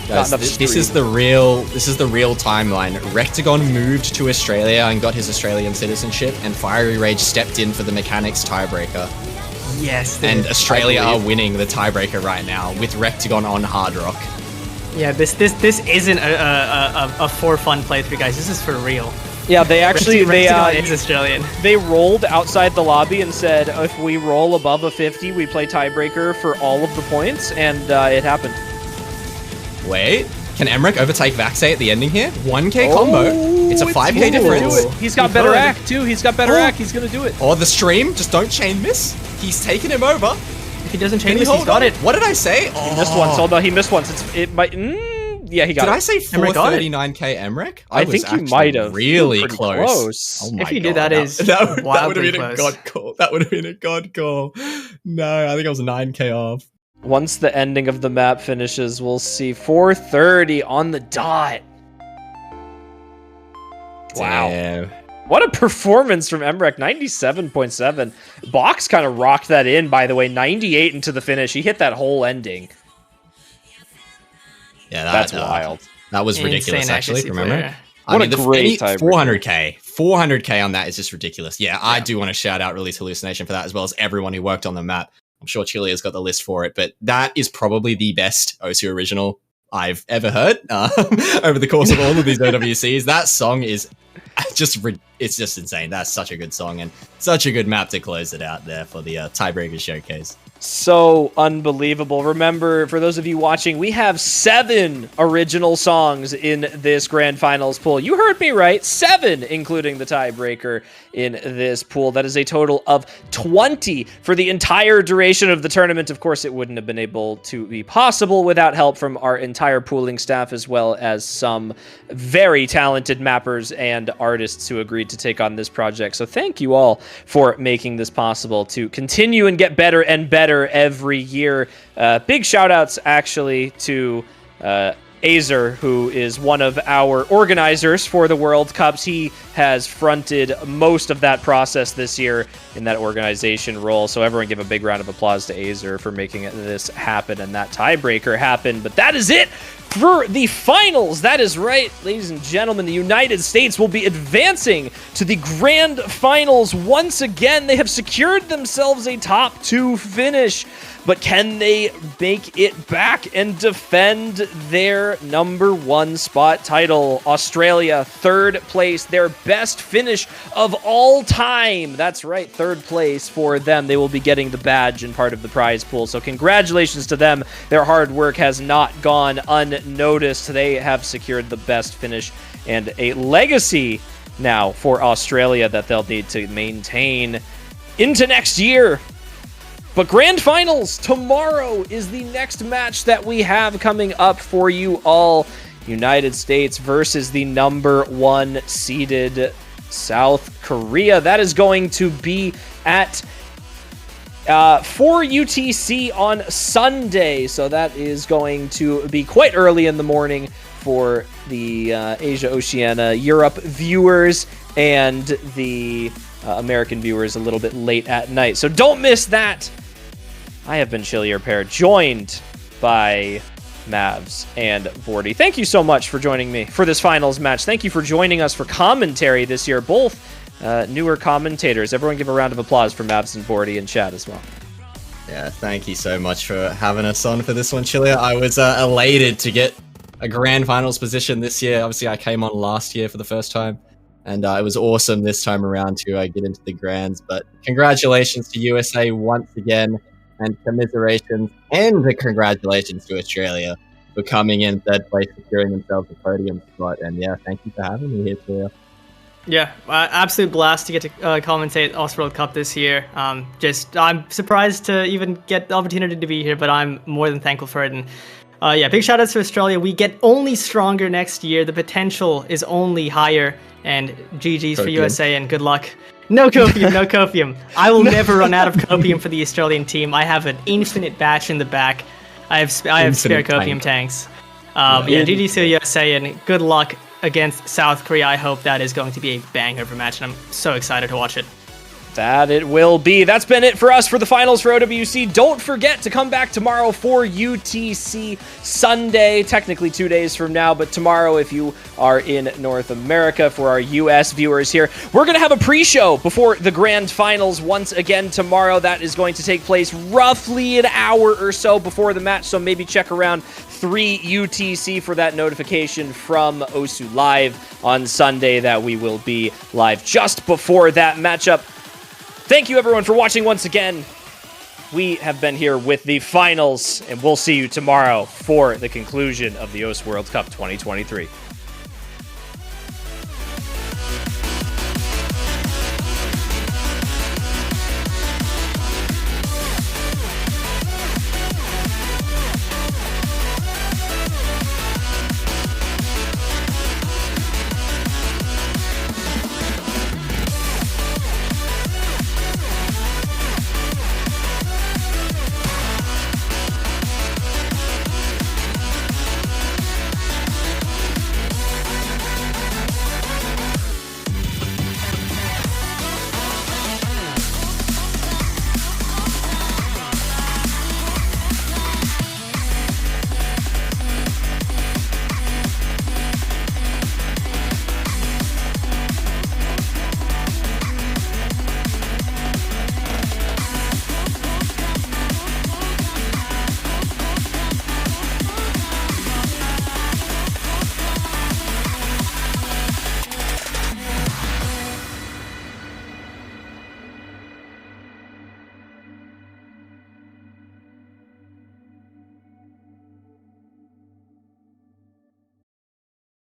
Guys, this is the real timeline. Rectagon moved to Australia and got his Australian citizenship, and Fiery Rage stepped in for the mechanics tiebreaker. Yes. And Australia are winning the tiebreaker right now with Rectagon on Hard Rock. Yeah, this isn't a for fun playthrough, guys. This is for real. Yeah, they actually is Australian. They rolled outside the lobby and said if we roll above a 50, we play tiebreaker for all of the points, and it happened. Wait, can Emmerich overtake Vaxay at the ending here? 1k combo. It's a 5k difference. He's got better act too. He's got better act. He's gonna do it. Or the stream, just don't chain miss. He's taking him over. If he doesn't chain miss, he's got it. What did I say? He missed once. Oh no, he missed once. It might. Yeah, he got it. Did I say 439k Emmerich? I think you might have. Really close. Oh my if you did, that would have been a god call. That would have been a god call. No, I think I was 9k off. Once the ending of the map finishes, we'll see 4:30 on the dot. Wow. Damn. What a performance from Emmerich, 97.7. Box kind of rocked that in, by the way, 98 into the finish. He hit that whole ending. Yeah, that's wild. That was ridiculous, actually, remember? What a great time. 400k on that is just ridiculous. Yeah, I do want to shout out Release Hallucination for that, as well as everyone who worked on the map. I'm sure Chile has got the list for it, but that is probably the best OSU original I've ever heard over the course of all of these OWCs. That song is it's just insane. That's such a good song and such a good map to close it out there for the tiebreaker showcase. So unbelievable. Remember, for those of you watching, we have 7 original songs in this grand finals pool. You heard me right, 7, including the tiebreaker in this pool. That is a total of 20 for the entire duration of the tournament. Of course, it wouldn't have been able to be possible without help from our entire pooling staff, as well as some very talented mappers and artists who agreed to take on this project. So thank you all for making this possible to continue and get better and better every year. Big shout outs actually to Azer, who is one of our organizers for the World Cups. He has fronted most of that process this year in that organization role. So everyone give a big round of applause to Azer for making this happen and that tiebreaker happen. But that is it for the finals. That is right, ladies and gentlemen. The United States will be advancing to the grand finals once again. They have secured themselves a top 2 finish, but can they make it back and defend their number 1 spot title? Australia, 3rd place, their best finish of all time. That's right, 3rd place for them. They will be getting the badge and part of the prize pool. So congratulations to them. Their hard work has not gone unnoticed. They have secured the best finish and a legacy now for Australia that they'll need to maintain into next year. But grand finals tomorrow is the next match that we have coming up for you all. United States versus the number 1 seeded South Korea. That is going to be at 4 UTC on Sunday. So that is going to be quite early in the morning for the Asia, Oceania, Europe viewers, and the American viewers a little bit late at night. So don't miss that. I have been Chillier Pair, joined by Mavs and Vorty. Thank you so much for joining me for this finals match. Thank you for joining us for commentary this year. Both newer commentators. Everyone give a round of applause for Mavs and Vorty in chat as well. Yeah, thank you so much for having us on for this one, Chillier. I was elated to get a grand finals position this year. Obviously, I came on last year for the first time, and it was awesome this time around to get into the grands. But congratulations to USA once again. And commiserations and congratulations to Australia for coming in 3rd place, securing themselves a podium spot. And yeah, thank you for having me here today. Yeah, absolute blast to get to commentate Aus World Cup this year. I'm surprised to even get the opportunity to be here, but I'm more than thankful for it. And yeah, big shout outs to Australia. We get only stronger next year. The potential is only higher. And GG's for USA and good luck. No copium, no copium. I will never run out of copium for the Australian team. I have an infinite batch in the back. I have spare copium tanks. Yeah, GG's to USA and good luck against South Korea. I hope that is going to be a banger of a match, and I'm so excited to watch it. That it will be. That's been it for us for the finals for OWC. Don't forget to come back tomorrow for UTC Sunday. Technically 2 days from now, but tomorrow if you are in North America for our US viewers here. We're going to have a pre-show before the grand finals once again tomorrow. That is going to take place roughly an hour or so before the match, so maybe check around 3 UTC for that notification from OSU Live on Sunday that we will be live just before that matchup. Thank you, everyone, for watching once again. We have been here with the finals, and we'll see you tomorrow for the conclusion of the OS World Cup 2023.